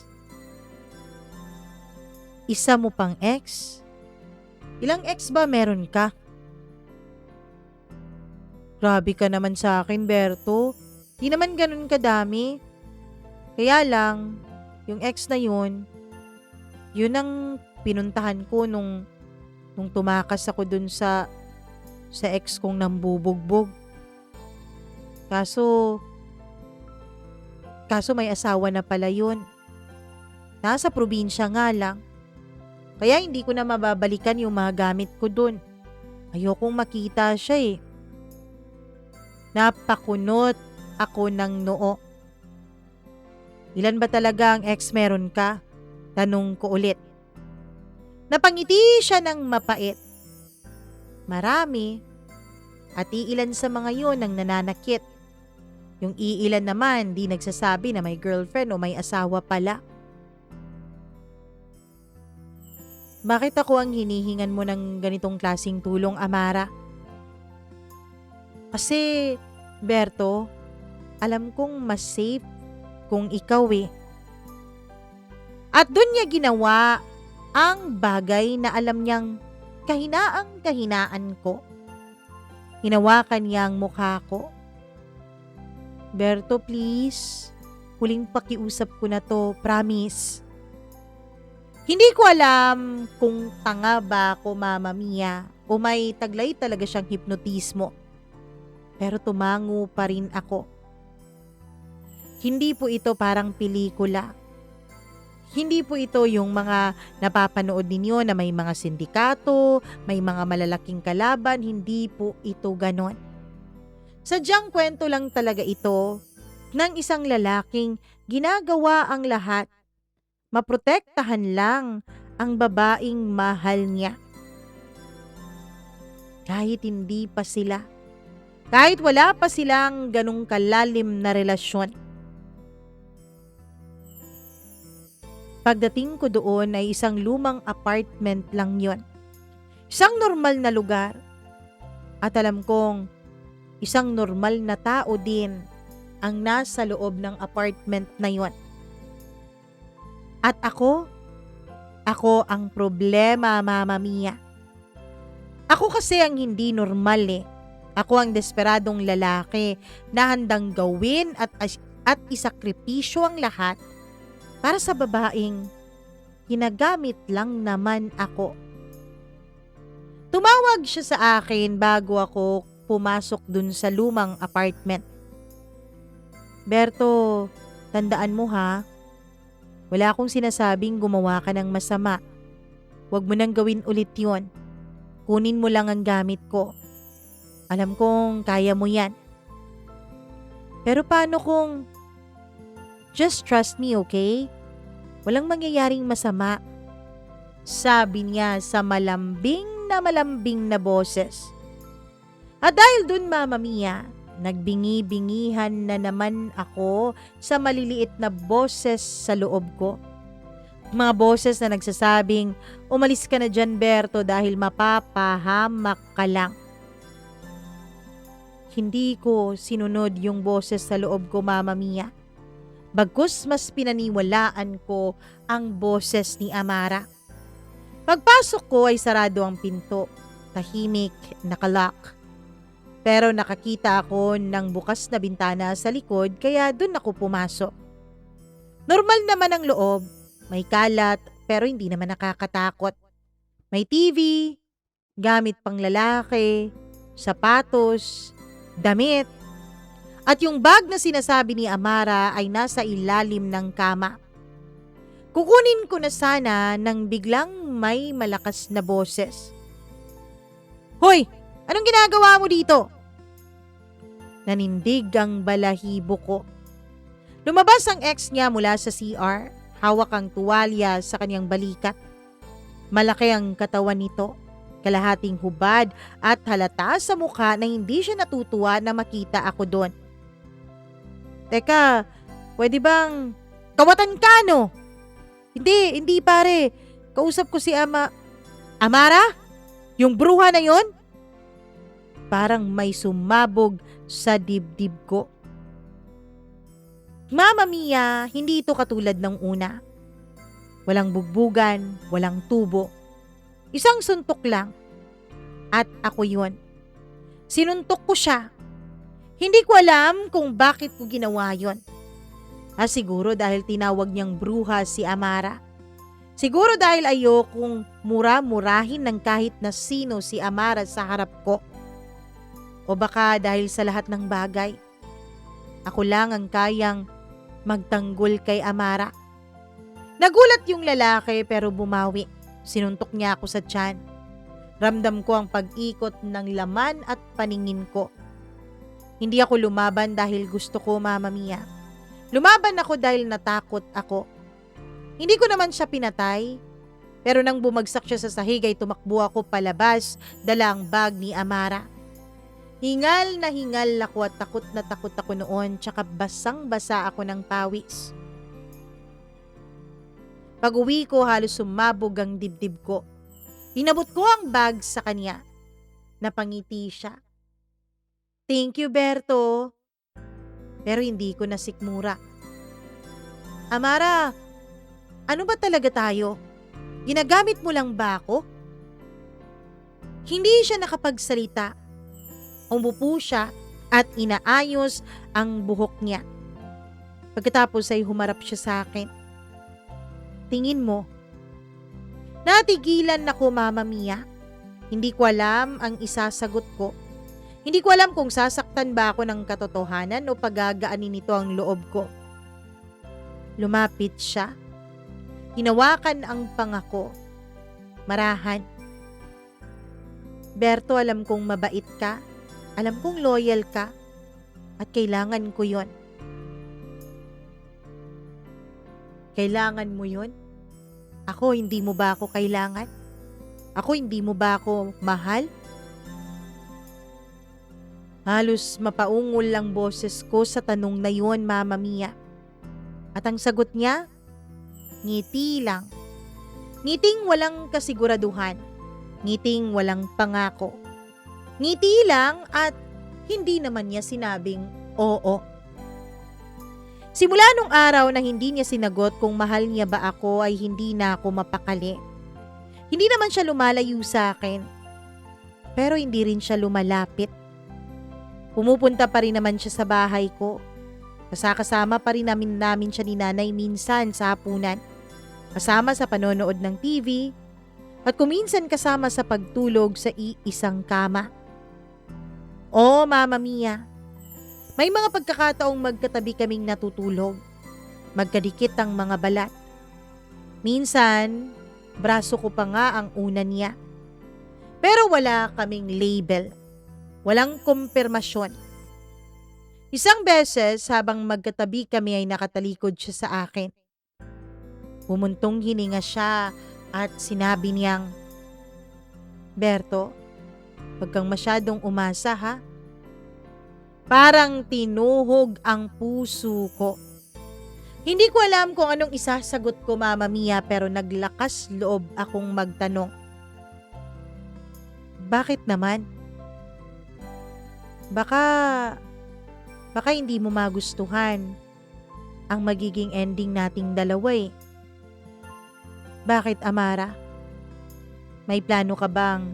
Speaker 1: Isa mo pang ex? Ilang ex ba meron ka? Grabe ka naman sa akin, Berto. Di naman ganun kadami. Kaya lang, yung ex na yun ang pinuntahan ko nung tumakas ako dun sa ex kong nambubugbog. Kaso may asawa na pala yun. Nasa probinsya nga lang. Kaya hindi ko na mababalikan yung mga gamit ko dun. Ayokong makita siya Napakunot ako ng noo. Ilan ba talaga ang ex meron ka? Tanong ko ulit. Napangiti siya ng mapait. Marami. At iilan sa mga yun ang nananakit. Yung iilan naman di nagsasabi na may girlfriend o may asawa pala. Bakit ako ang hinihingan mo ng ganitong klaseng tulong, Amara? Kasi, Berto, alam kong mas safe kung ikaw At doon niya ginawa ang bagay na alam niyang kahinaang-kahinaan ko. Hinawakan niya ang mukha ko. Berto, please. Huling pakiusap ko na to, promise. Hindi ko alam kung tanga ba ako, Mama Mia, o may taglay talaga siyang hipnotismo. Pero tumango pa rin ako. Hindi po ito parang pelikula. Hindi po ito yung mga napapanood ninyo na may mga sindikato, may mga malalaking kalaban. Hindi po ito ganon. Sadyang kwento lang talaga ito ng isang lalaking ginagawa ang lahat. Maprotektahan lang ang babaeng mahal niya. Kahit hindi pa sila. Kahit wala pa silang ganong kalalim na relasyon. Pagdating ko doon ay isang lumang apartment lang yon. Isang normal na lugar. At alam kong isang normal na tao din ang nasa loob ng apartment na yon. At ako ang problema, Mama Mia. Ako kasi ang hindi normal eh. Ako ang desperadong lalaki na handang gawin at isakripisyo ang lahat para sa babaeng ginagamit lang naman ako. Tumawag siya sa akin bago ako pumasok dun sa lumang apartment. Berto, tandaan mo ha, wala akong sinasabing gumawa ka ng masama. Huwag mo nang gawin ulit yon. Kunin mo lang ang gamit ko. Alam kong kaya mo yan. Pero paano kung just trust me, okay? Walang mangyayaring masama. Sabi niya sa malambing na boses. At dahil dun, Mama Mia, nagbingi-bingihan na naman ako sa maliliit na boses sa loob ko. Mga boses na nagsasabing, umalis ka na dyan, Berto, dahil mapapahamak ka lang. Hindi ko sinunod yung boses sa loob ko, Mama Mia. Bagkus mas pinaniwalaan ko ang boses ni Amara. Pagpasok ko ay sarado ang pinto. Tahimik, nakalock. Pero nakakita ako ng bukas na bintana sa likod kaya dun ako pumasok. Normal naman ang loob. May kalat pero hindi naman nakakatakot. May TV, gamit pang lalaki, sapatos, damit. At yung bag na sinasabi ni Amara ay nasa ilalim ng kama. Kukunin ko na sana nang biglang may malakas na boses. Hoy! Anong ginagawa mo dito? Nanindig ang balahibo ko. Lumabas ang ex niya mula sa CR. Hawak ang tuwalya sa kanyang balikat. Malaki ang katawan nito. Kalahating hubad at halata sa mukha na hindi siya natutuwa na makita ako doon. Teka, pwede bang kawatan ka, no? Hindi pare. Kausap ko si Amara? Yung bruha na yon? Parang may sumabog sa dibdib ko. Mama Mia, hindi ito katulad ng una. Walang bugbugan, walang tubo. Isang suntok lang. At ako yun. Sinuntok ko siya. Hindi ko alam kung bakit ko ginawa yon. Siguro dahil tinawag niyang bruha si Amara. Siguro dahil ayokong mura-murahin ng kahit na sino si Amara sa harap ko. O baka dahil sa lahat ng bagay. Ako lang ang kayang magtanggol kay Amara. Nagulat yung lalaki pero bumawi. Sinuntok niya ako sa tiyan. Ramdam ko ang pag-ikot ng laman at paningin ko. Hindi ako lumaban dahil gusto ko, Mama Mia. Lumaban ako dahil natakot ako. Hindi ko naman siya pinatay. Pero nang bumagsak siya sa sahig ay tumakbo ako palabas, dala ang bag ni Amara. Hingal na hingal ako at takot na takot ako noon, tsaka basang-basa ako ng pawis. Pag-uwi ko halos sumabog ang dibdib ko. Inabot ko ang bag sa kanya. Napangiti siya. Thank you, Berto. Pero hindi ko nasikmura. Amara, ano ba talaga tayo? Ginagamit mo lang ba ako? Hindi siya nakapagsalita. Umupo siya at inaayos ang buhok niya. Pagkatapos ay humarap siya sa akin. Tingin mo, natigilan ako, Mama Mia. Hindi ko alam ang isasagot ko. Hindi ko alam kung sasaktan ba ako ng katotohanan o pagagaanin nito ang loob ko. Lumapit siya. Hinawakan ang pangako. Marahan. Berto, alam kong mabait ka. Alam kong loyal ka. At kailangan ko yon. Kailangan mo yon? Ako, hindi mo ba ako kailangan? Ako, hindi mo ba ako mahal? Halos mapaungol lang boses ko sa tanong na yon, Mama Mia. At ang sagot niya, ngiti lang. Ngiting walang kasiguraduhan. Ngiting walang pangako. Ngiti lang at hindi naman niya sinabing oo. Simula nung araw na hindi niya sinagot kung mahal niya ba ako ay hindi na ako mapakali. Hindi naman siya lumalayo sa akin. Pero hindi rin siya lumalapit. Pumupunta pa rin naman siya sa bahay ko. Kasama pa rin namin siya ni nanay minsan sa hapunan. Kasama sa panonood ng TV at kuminsan kasama sa pagtulog sa iisang kama. Oh, Mama Mia, may mga pagkakataong magkatabi kaming natutulog. Magkadikit ang mga balat. Minsan, braso ko pa nga ang una niya. Pero wala kaming label. Walang kumpirmasyon. Isang beses habang magkatabi kami ay nakatalikod siya sa akin. Humuntong hininga siya at sinabi niyang, Berto, wag kang masyadong umasa ha. Parang tinuhog ang puso ko. Hindi ko alam kung anong isasagot ko, Mama Mia, pero naglakas loob akong magtanong. Bakit naman? Baka hindi mo magustuhan ang magiging ending nating dalawa eh. Bakit, Amara? May plano ka bang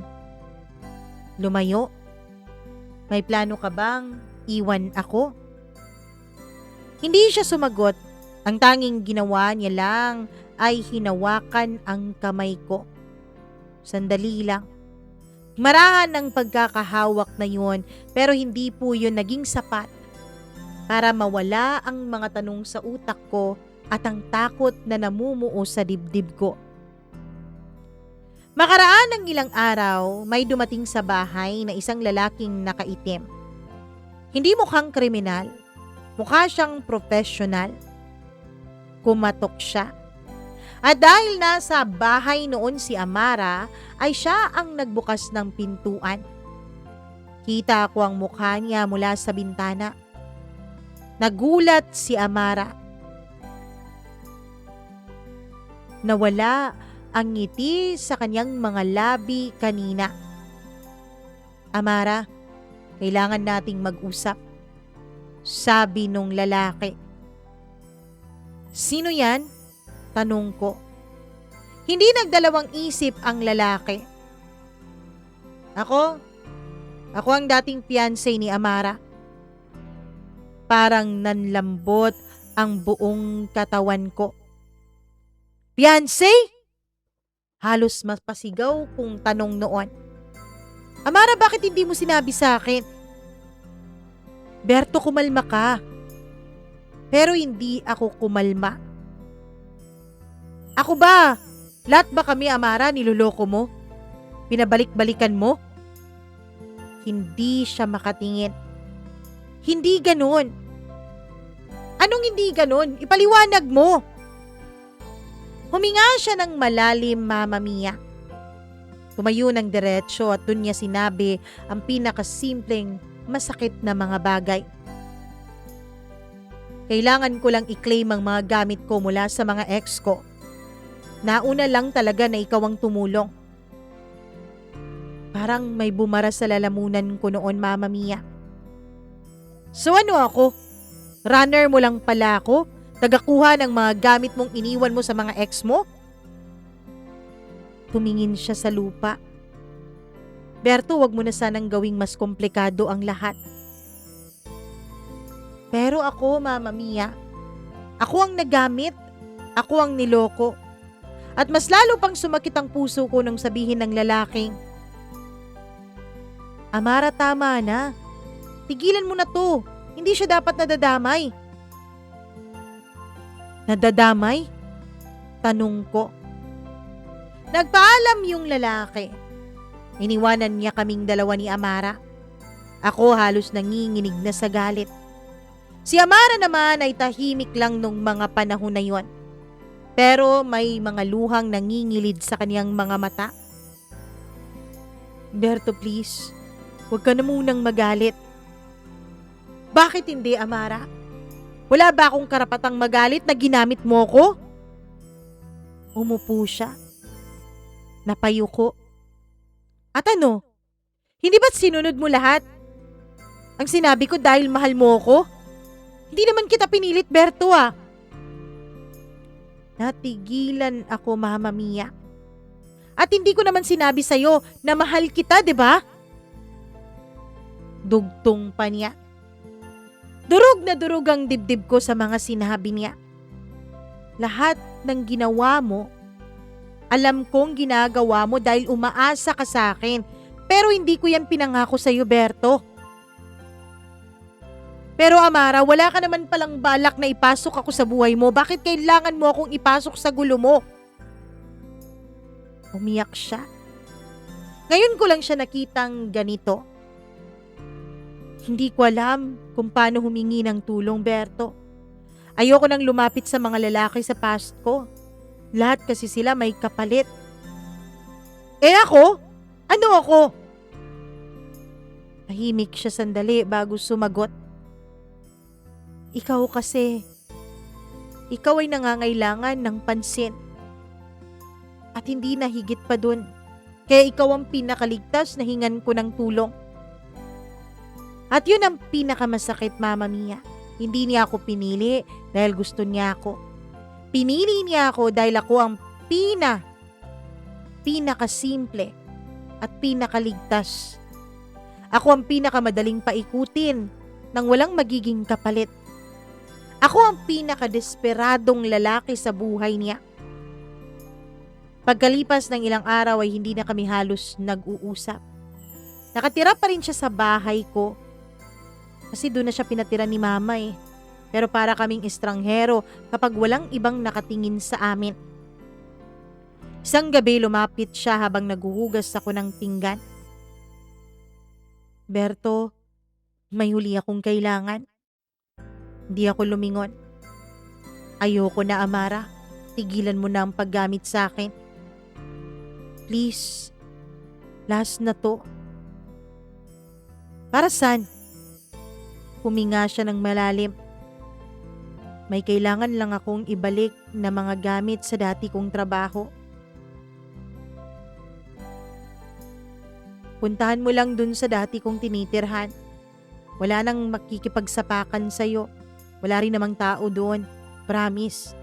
Speaker 1: lumayo? May plano ka bang iwan ako? Hindi siya sumagot. Ang tanging ginawa niya lang ay hinawakan ang kamay ko. Sandali lang. Marahan ang pagkakahawak na yun, pero hindi po yun naging sapat para mawala ang mga tanong sa utak ko at ang takot na namumuo sa dibdib ko. Makaraan ng ilang araw, may dumating sa bahay na isang lalaking nakaitim. Hindi mukhang kriminal, mukha siyang professional. Kumatok siya. At dahil nasa bahay noon si Amara, ay siya ang nagbukas ng pintuan. Kita ko ang mukha niya mula sa bintana. Nagulat si Amara. Nawala ang ngiti sa kanyang mga labi kanina. Amara, kailangan nating mag-usap, sabi nung lalaki. Sino yan? Tanong ko. Hindi nagdalawang isip ang lalaki. Ako ang dating fiancé ni Amara. Parang nanlambot ang buong katawan ko. Fiancé? Halos mapasigaw kung tanong noon. Amara, bakit hindi mo sinabi sa akin? Berto, kumalma ka. Pero hindi ako kumalma. Ako ba? Lahat ba kami, Amara, niloloko mo? Pinabalik-balikan mo? Hindi siya makatingin. Hindi ganon. Anong hindi ganon? Ipaliwanag mo. Huminga siya ng malalim, Mama Mia. Tumayo ng diretsyo at dun niya sinabi ang pinakasimpleng masakit na mga bagay. Kailangan ko lang i-claim ang mga gamit ko mula sa mga ex ko. Nauna lang talaga na ikaw ang tumulong. Parang may bumara sa lalamunan ko noon, Mama Mia. So ano ako? Runner mo lang pala ako? Tagakuha ng mga gamit mong iniwan mo sa mga ex mo? Tumingin siya sa lupa. Berto, wag mo na sanang gawing mas komplikado ang lahat. Pero ako, Mama Mia, Ako ang nagamit, ako ang niloko. At mas lalo pang sumakit ang puso ko nung sabihin ng lalaking, Amara, tama na. Tigilan mo na to. Hindi siya dapat nadadamay. Nadadamay? Tanong ko. Nagpaalam yung lalaki. Iniwanan niya kaming dalawa ni Amara. Ako halos nanginginig na sa galit. Si Amara naman ay tahimik lang nung mga panahon na yon. Pero may mga luhang nangingilid sa kaniyang mga mata. Berto, please. Huwag ka na munang magalit. Bakit hindi, Amara? Wala ba akong karapatang magalit na ginamit mo ko? Umupo siya. Napayuko. At ano? Hindi ba't sinunod mo lahat? Ang sinabi ko dahil mahal mo ko? Hindi naman kita pinilit, Berto ah. Natigilan ako, Mama Mia. At hindi ko naman sinabi sa'yo na mahal kita, di ba? Dugtong pa niya. Durog na durog ang dibdib ko sa mga sinabi niya. Lahat ng ginawa mo, alam kong ginagawa mo dahil umaasa ka sa akin. Pero hindi ko yan pinangako sa'yo, Berto. Pero Amara, wala ka naman palang balak na ipasok ako sa buhay mo. Bakit kailangan mo akong ipasok sa gulo mo? Umiyak siya. Ngayon ko lang siya nakitang ganito. Hindi ko alam kung paano humingi ng tulong, Berto. Ayoko nang lumapit sa mga lalaki sa past ko. Lahat kasi sila may kapalit. Eh ako? Ano ako? Tahimik siya sandali bago sumagot. Ikaw kasi, ikaw ay nangangailangan ng pansin. At hindi na higit pa dun. Kaya ikaw ang pinakaligtas na hingan ko ng tulong. At yun ang pinakamasakit, Mama Mia. Hindi niya ako pinili dahil gusto niya ako. Pinili niya ako dahil ako ang pinakasimple at pinakaligtas. Ako ang pinakamadaling paikutin nang walang magiging kapalit. Ako ang pinakadesperadong lalaki sa buhay niya. Pagkalipas ng ilang araw ay hindi na kami halos nag-uusap. Nakatira pa rin siya sa bahay ko. Kasi doon na siya pinatira ni Mama eh. Pero para kaming estranghero kapag walang ibang nakatingin sa amin. Isang gabi lumapit siya habang naguhugas ako ng pinggan. Berto, may huli akong kailangan. Hindi ako lumingon. Ayoko na, Amara. Tigilan mo na ang paggamit sa akin. Please, last na to. Para saan? Huminga siya ng malalim. May kailangan lang akong ibalik na mga gamit sa dati kong trabaho. Puntahan mo lang dun sa dati kong tinitirhan. Wala nang makikipagsapakan sa'yo. Wala rin namang tao doon. Promise.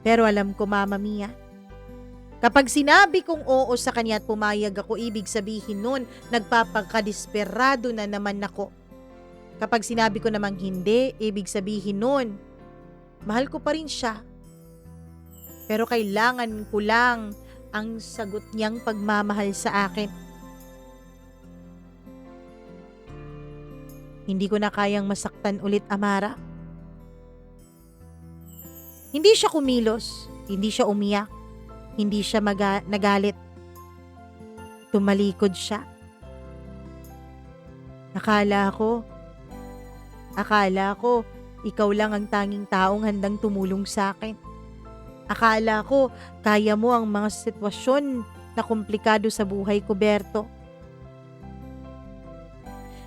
Speaker 1: Pero alam ko, Mama Mia, kapag sinabi kong oo sa kanya at pumayag ako, ibig sabihin nun, nagpapakadesperado na naman ako. Kapag sinabi ko namang hindi, ibig sabihin nun, mahal ko pa rin siya. Pero kailangan ko lang ang sagot niyang pagmamahal sa akin. Hindi ko na kayang masaktan ulit, Amara. Hindi siya kumilos, hindi siya umiyak. Hindi siya nagalit. Tumalikod siya. Akala ko, ikaw lang ang tanging taong handang tumulong sa akin. Akala ko, kaya mo ang mga sitwasyon na komplikado sa buhay ko, Berto.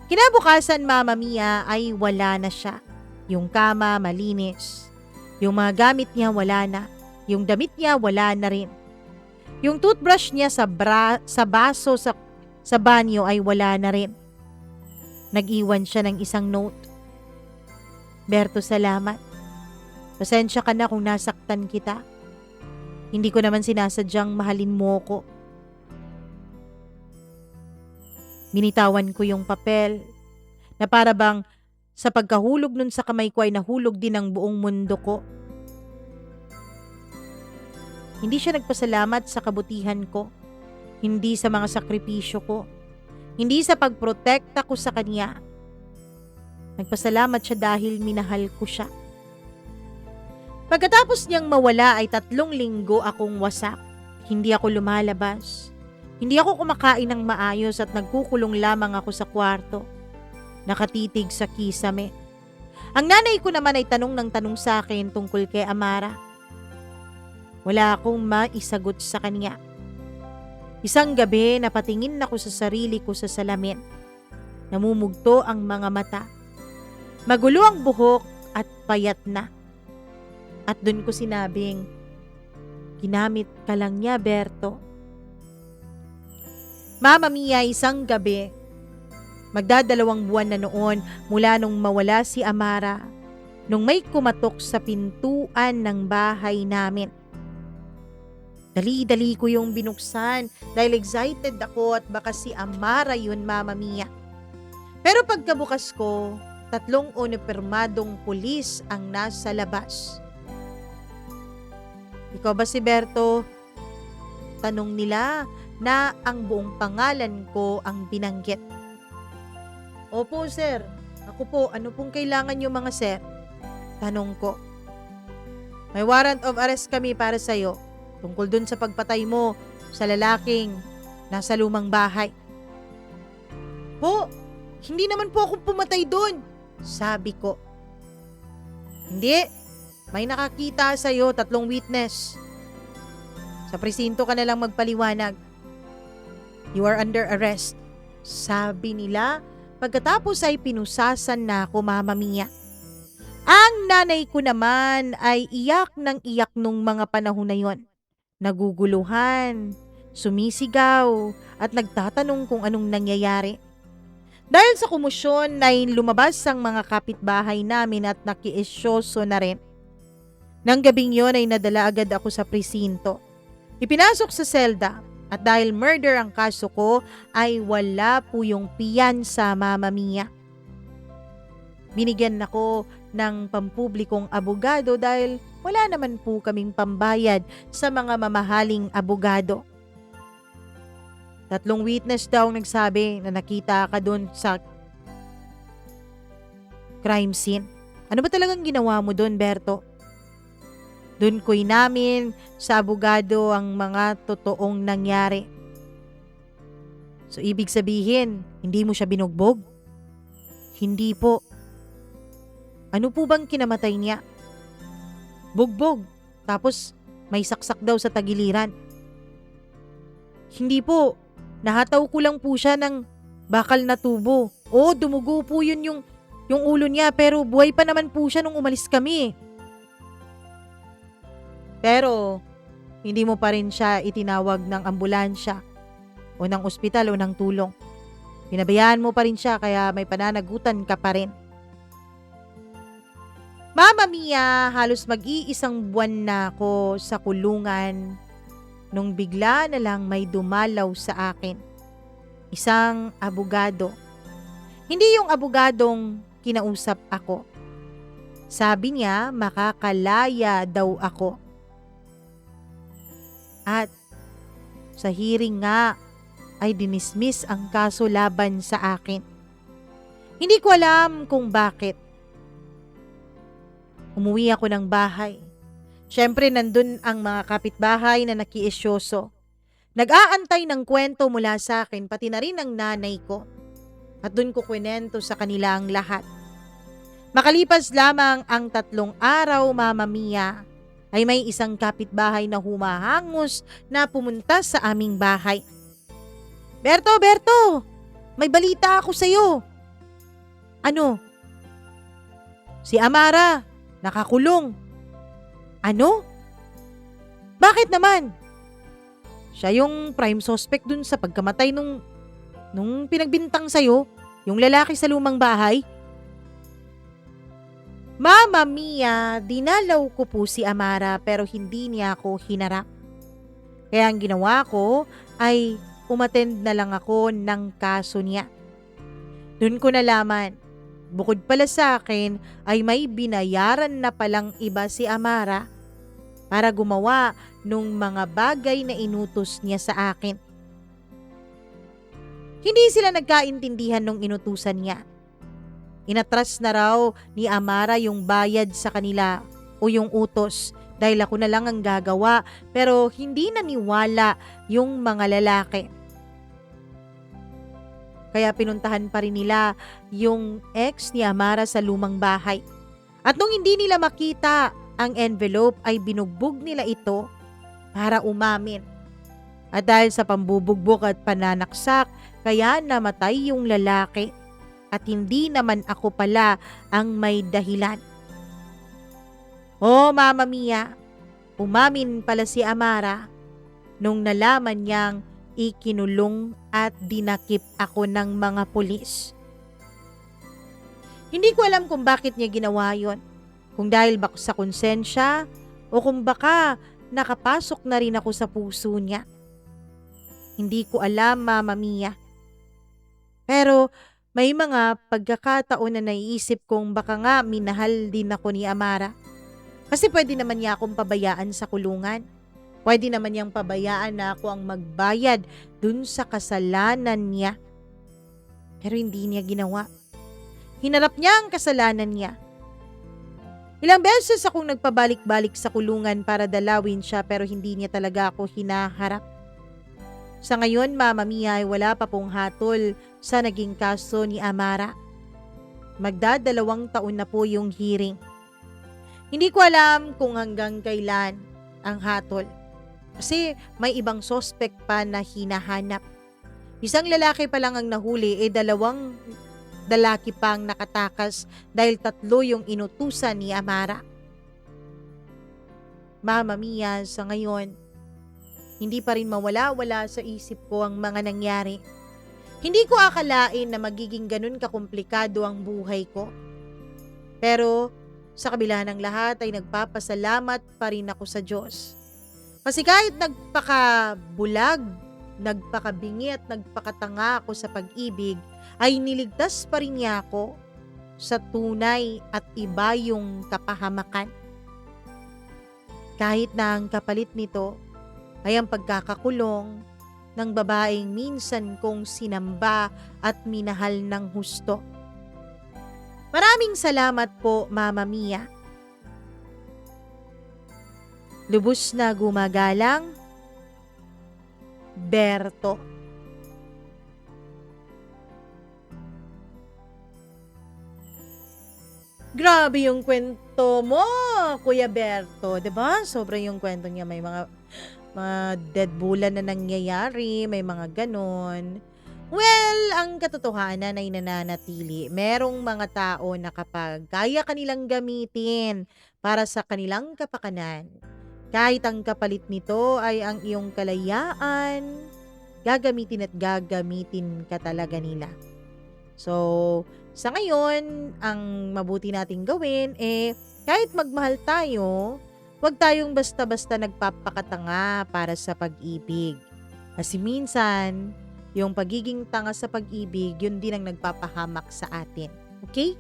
Speaker 1: Kinabukasan, Mama Mia, ay wala na siya. Yung kama, malinis. Yung mga gamit niya, wala na. Yung damit niya, wala na rin. Yung toothbrush niya sa baso sa banyo ay wala na rin. Nag-iwan siya ng isang note. Berto, salamat. Pasensya ka na kung nasaktan kita. Hindi ko naman sinasadyang mahalin mo ko. Binitawan ko yung papel na para bang Sa pagkahulog nun sa kamay ko ay nahulog din ang buong mundo ko. Hindi siya nagpasalamat sa kabutihan ko, hindi sa mga sakripisyo ko, hindi sa pagprotekta ko sa kanya. Nagpasalamat siya dahil minahal ko siya. Pagkatapos niyang mawala ay 3 linggo akong wasak. Hindi ako lumalabas. Hindi ako kumakain ng maayos at nagkukulong lamang ako sa kwarto. Nakatitig sa kisame. Ang nanay ko naman ay tanong ng tanong sa akin tungkol kay Amara. Wala akong maisagot sa kanya. Isang gabi napatingin ako sa sarili ko sa salamin. Namumugto ang mga mata. Magulo ang buhok at payat na. At dun ko sinabing, ginamit ka lang niya, Berto. Mama Mia, isang gabi, magdadalawang buwan na noon mula nung mawala si Amara, nung may kumatok sa pintuan ng bahay namin. Dali-dali ko yung binuksan dahil excited ako at baka si Amara yun, Mama Mia. Pero pagkabukas ko, 3 unipormadong pulis ang nasa labas. Ikaw ba si Berto? Tanong nila na ang buong pangalan ko ang binanggit. Opo, sir. Ako po, ano pong kailangan niyo mga sir? Tanong ko. May warrant of arrest kami para sa'yo tungkol dun sa pagpatay mo sa lalaking nasa lumang bahay. Po, hindi naman po ako pumatay dun, sabi ko. Hindi. May nakakita sa'yo, 3 witness. Sa presinto ka na lang magpaliwanag. You are under arrest, sabi nila pagkatapos ay pinusasan na ako, Mama Mia. Ang nanay ko naman ay iyak ng iyak nung mga panahon na yon. Naguguluhan, sumisigaw at nagtatanong kung anong nangyayari. Dahil sa komosyon ay lumabas ang mga kapitbahay namin at nakiisyoso na rin. Nang gabing yon ay nadala agad ako sa presinto. Ipinasok sa selda at dahil murder ang kaso ko ay wala po yung piyansa, Mama Mia. Binigyan ako ng pampublikong abogado dahil wala naman po kaming pambayad sa mga mamahaling abogado. 3 witness daw nagsabi na nakita ka doon sa crime scene. Ano ba talagang ginawa mo doon, Berto? Doon ko inamin sa abogado ang mga totoong nangyari. So ibig sabihin, hindi mo siya binugbog? Hindi po. Ano po bang kinamatay niya? Bugbog. Tapos may saksak daw sa tagiliran. Hindi po. Nahataw ko lang po siya ng bakal na tubo. Oo, dumugo po yun yung ulo niya pero buhay pa naman po siya nung umalis kami. Pero, hindi mo pa rin siya itinawag ng ambulansya o ng ospital o ng tulong. Pinabayaan mo pa rin siya kaya may pananagutan ka pa rin. Mama Mia, halos mag-iisang buwan na ako sa kulungan nung bigla na lang may dumalaw sa akin. Isang abogado. Hindi yung abogadong kinausap ako. Sabi niya makakalaya daw ako. At sa hearing nga ay dinismiss ang kaso laban sa akin. Hindi ko alam kung bakit. Umuwi ako ng bahay. Siyempre nandun ang mga kapitbahay na nakiisyoso. Nag-aantay ng kwento mula sa akin pati na rin ang nanay ko. At dun ko kwento sa kanila ang lahat. Makalipas lamang ang 3 araw, Mama Mia, ay may isang kapitbahay na humahangos na pumunta sa aming bahay. Berto, may balita ako sa'yo. Ano? Si Amara, nakakulong. Ano? Bakit naman? Siya yung prime suspect dun sa pagkamatay nung pinagbintang sa'yo, yung lalaki sa lumang bahay. Mama Mia, dinalaw ko po si Amara pero hindi niya ako hinarap. Kaya ang ginawa ko ay umattend na lang ako ng kaso niya. Doon ko nalaman Bukod pala sa akin ay may binayaran na palang iba si Amara para gumawa nung mga bagay na inutos niya sa akin. Hindi sila nagkaintindihan nung inutusan niya. Inatras na raw ni Amara yung bayad sa kanila o yung utos dahil ako na lang ang gagawa, pero hindi naniwala yung mga lalaki. Kaya pinuntahan pa rin nila yung ex ni Amara sa lumang bahay. At nung hindi nila makita ang envelope ay binugbog nila ito para umamin. At dahil sa pambubugbog at pananaksak, kaya namatay yung lalaki. At hindi naman ako pala ang may dahilan. Oh, Mama Mia, umamin pala si Amara nung nalaman niyang ikinulong at dinakip ako ng mga pulis. Hindi ko alam kung bakit niya ginawa yon. Kung dahil ba sa konsensya o kung baka nakapasok na rin ako sa puso niya. Hindi ko alam, Mama Mia. Pero may mga pagkakataon na naiisip kong baka nga minahal din ako ni Amara. Kasi pwede naman niya akong pabayaan sa kulungan. Pwede naman niyang pabayaan na ako ang magbayad dun sa kasalanan niya. Pero hindi niya ginawa. Hinarap niya ang kasalanan niya. Ilang beses akong nagpabalik-balik sa kulungan para dalawin siya pero hindi niya talaga ako hinaharap. Sa ngayon, Mama Mia, ay wala pa pong hatol sa naging kaso ni Amara. Magdadalawang taon na po yung hearing. Hindi ko alam kung hanggang kailan ang hatol. Kasi may ibang suspect pa na hinahanap. Isang lalaki pa lang ang nahuli, dalawang lalaki pang nakatakas dahil 3 yung inutusan ni Amara. Mama Mia, sa ngayon, hindi pa rin mawala-wala sa isip ko ang mga nangyari. Hindi ko akalain na magiging ganun kakomplikado ang buhay ko. Pero sa kabila ng lahat ay nagpapasalamat pa rin ako sa Diyos. Kasi kahit nagpakabulag, nagpakabingi at nagpakatanga ako sa pag-ibig, ay niligtas pa rin niya ako sa tunay at iba yung kapahamakan. Kahit na ang kapalit nito ay ang pagkakakulong ng babaeng minsan kong sinamba at minahal ng husto. Maraming salamat po, Mama Mia. Lubos na gumagalang, Berto. Grabe yung kwento mo, Kuya Berto. 'Di ba? Sobra yung kwento niya. May mga dead bulan na nangyayari, may mga ganon. Well, ang katotohanan ay nananatili. Merong mga tao na kapag kaya kanilang gamitin para sa kanilang kapakanan, kahit ang kapalit nito ay ang iyong kalayaan, gagamitin at gagamitin ka talaga nila. So, sa ngayon, ang mabuti nating gawin kahit magmahal tayo, huwag tayong basta-basta nagpapakatanga para sa pag-ibig. Kasi minsan, yung pagiging tanga sa pag-ibig, yun din ang nagpapahamak sa atin. Okay?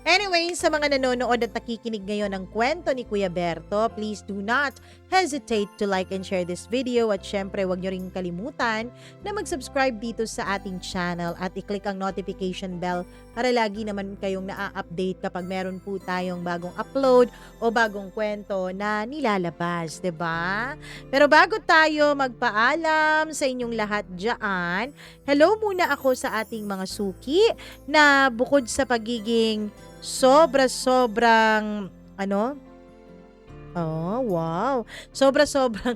Speaker 1: Anyway, sa mga nanonood at nakikinig ngayon ng kwento ni Kuya Berto, please do not hesitate to like and share this video at syempre huwag nyo rin kalimutan na mag-subscribe dito sa ating channel at i-click ang notification bell para lagi naman kayong na-update kapag meron po tayong bagong upload o bagong kwento na nilalabas, 'di ba? Pero bago tayo magpaalam sa inyong lahat diyan, hello muna ako sa ating mga suki na bukod sa pagiging sobrang wow. Sobrang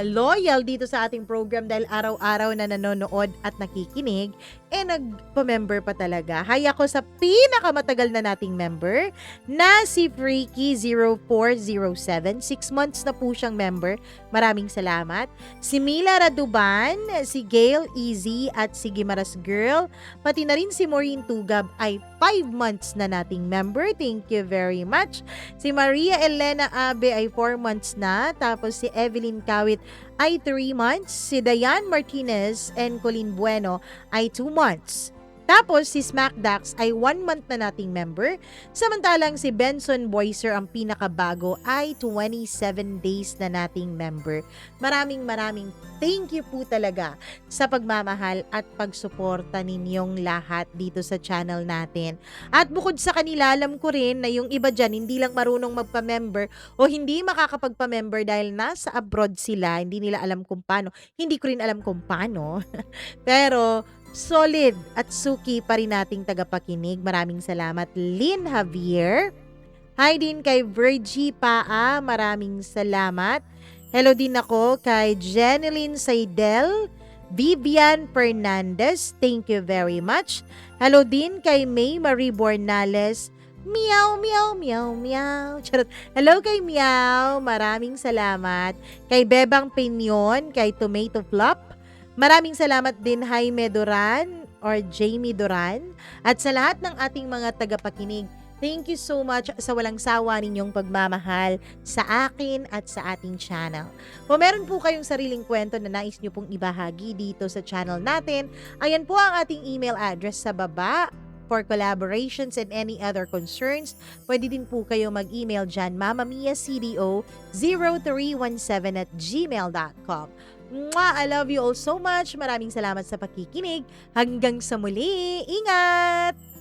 Speaker 1: loyal dito sa ating program dahil araw-araw na nanonood at nakikinig, nagpa-member pa talaga. Hay ako sa pinakamatagal na nating member na si Freaky0407. 6 months na po siyang member. Maraming salamat. Si Mila Raduban, si Gail Easy at si Gimaras Girl, pati na rin si Maureen Tugab ay 5 months na nating member. Thank you very much. Si Maria Elena Abe ay 4 months na. Tapos si Evelyn Kawit ay 3 months. Si Diane Martinez and Colleen Bueno ay 2 months. Tapos si Smack Dax ay 1 month na nating member, samantalang si Benson Boyser ang pinakabago ay 27 days na nating member. Maraming thank you po talaga sa pagmamahal at pagsuporta ninyong lahat dito sa channel natin. At bukod sa kanila, alam ko rin na yung iba dyan hindi lang marunong magpa-member o hindi makakapagpa-member dahil nasa abroad sila, hindi nila alam kung paano. Hindi ko rin alam kung paano. Pero solid at suki pa rin nating tagapakinig. Maraming salamat, Lynn Javier. Hi din kay Virgie Paa. Maraming salamat. Hello din ako kay Jeneline Saidel. Vivian Fernandez. Thank you very much. Hello din kay May Marie Bornales. Meow, meow, meow, meow. Charot. Hello kay Meow. Maraming salamat. Kay Bebang Pinyon. Kay Tomato Flop. Maraming salamat din Jaime Duran or Jamie Duran at sa lahat ng ating mga tagapakinig. Thank you so much sa walang sawa ninyong pagmamahal sa akin at sa ating channel. Kung meron po kayong sariling kwento na nais nyo pong ibahagi dito sa channel natin, ayan po ang ating email address sa baba. For collaborations and any other concerns, pwede din po kayo mag-email dyan, mamamiacdo0317@gmail.com. Mwah! I love you all so much. Maraming salamat sa pakikinig. Hanggang sa muli. Ingat!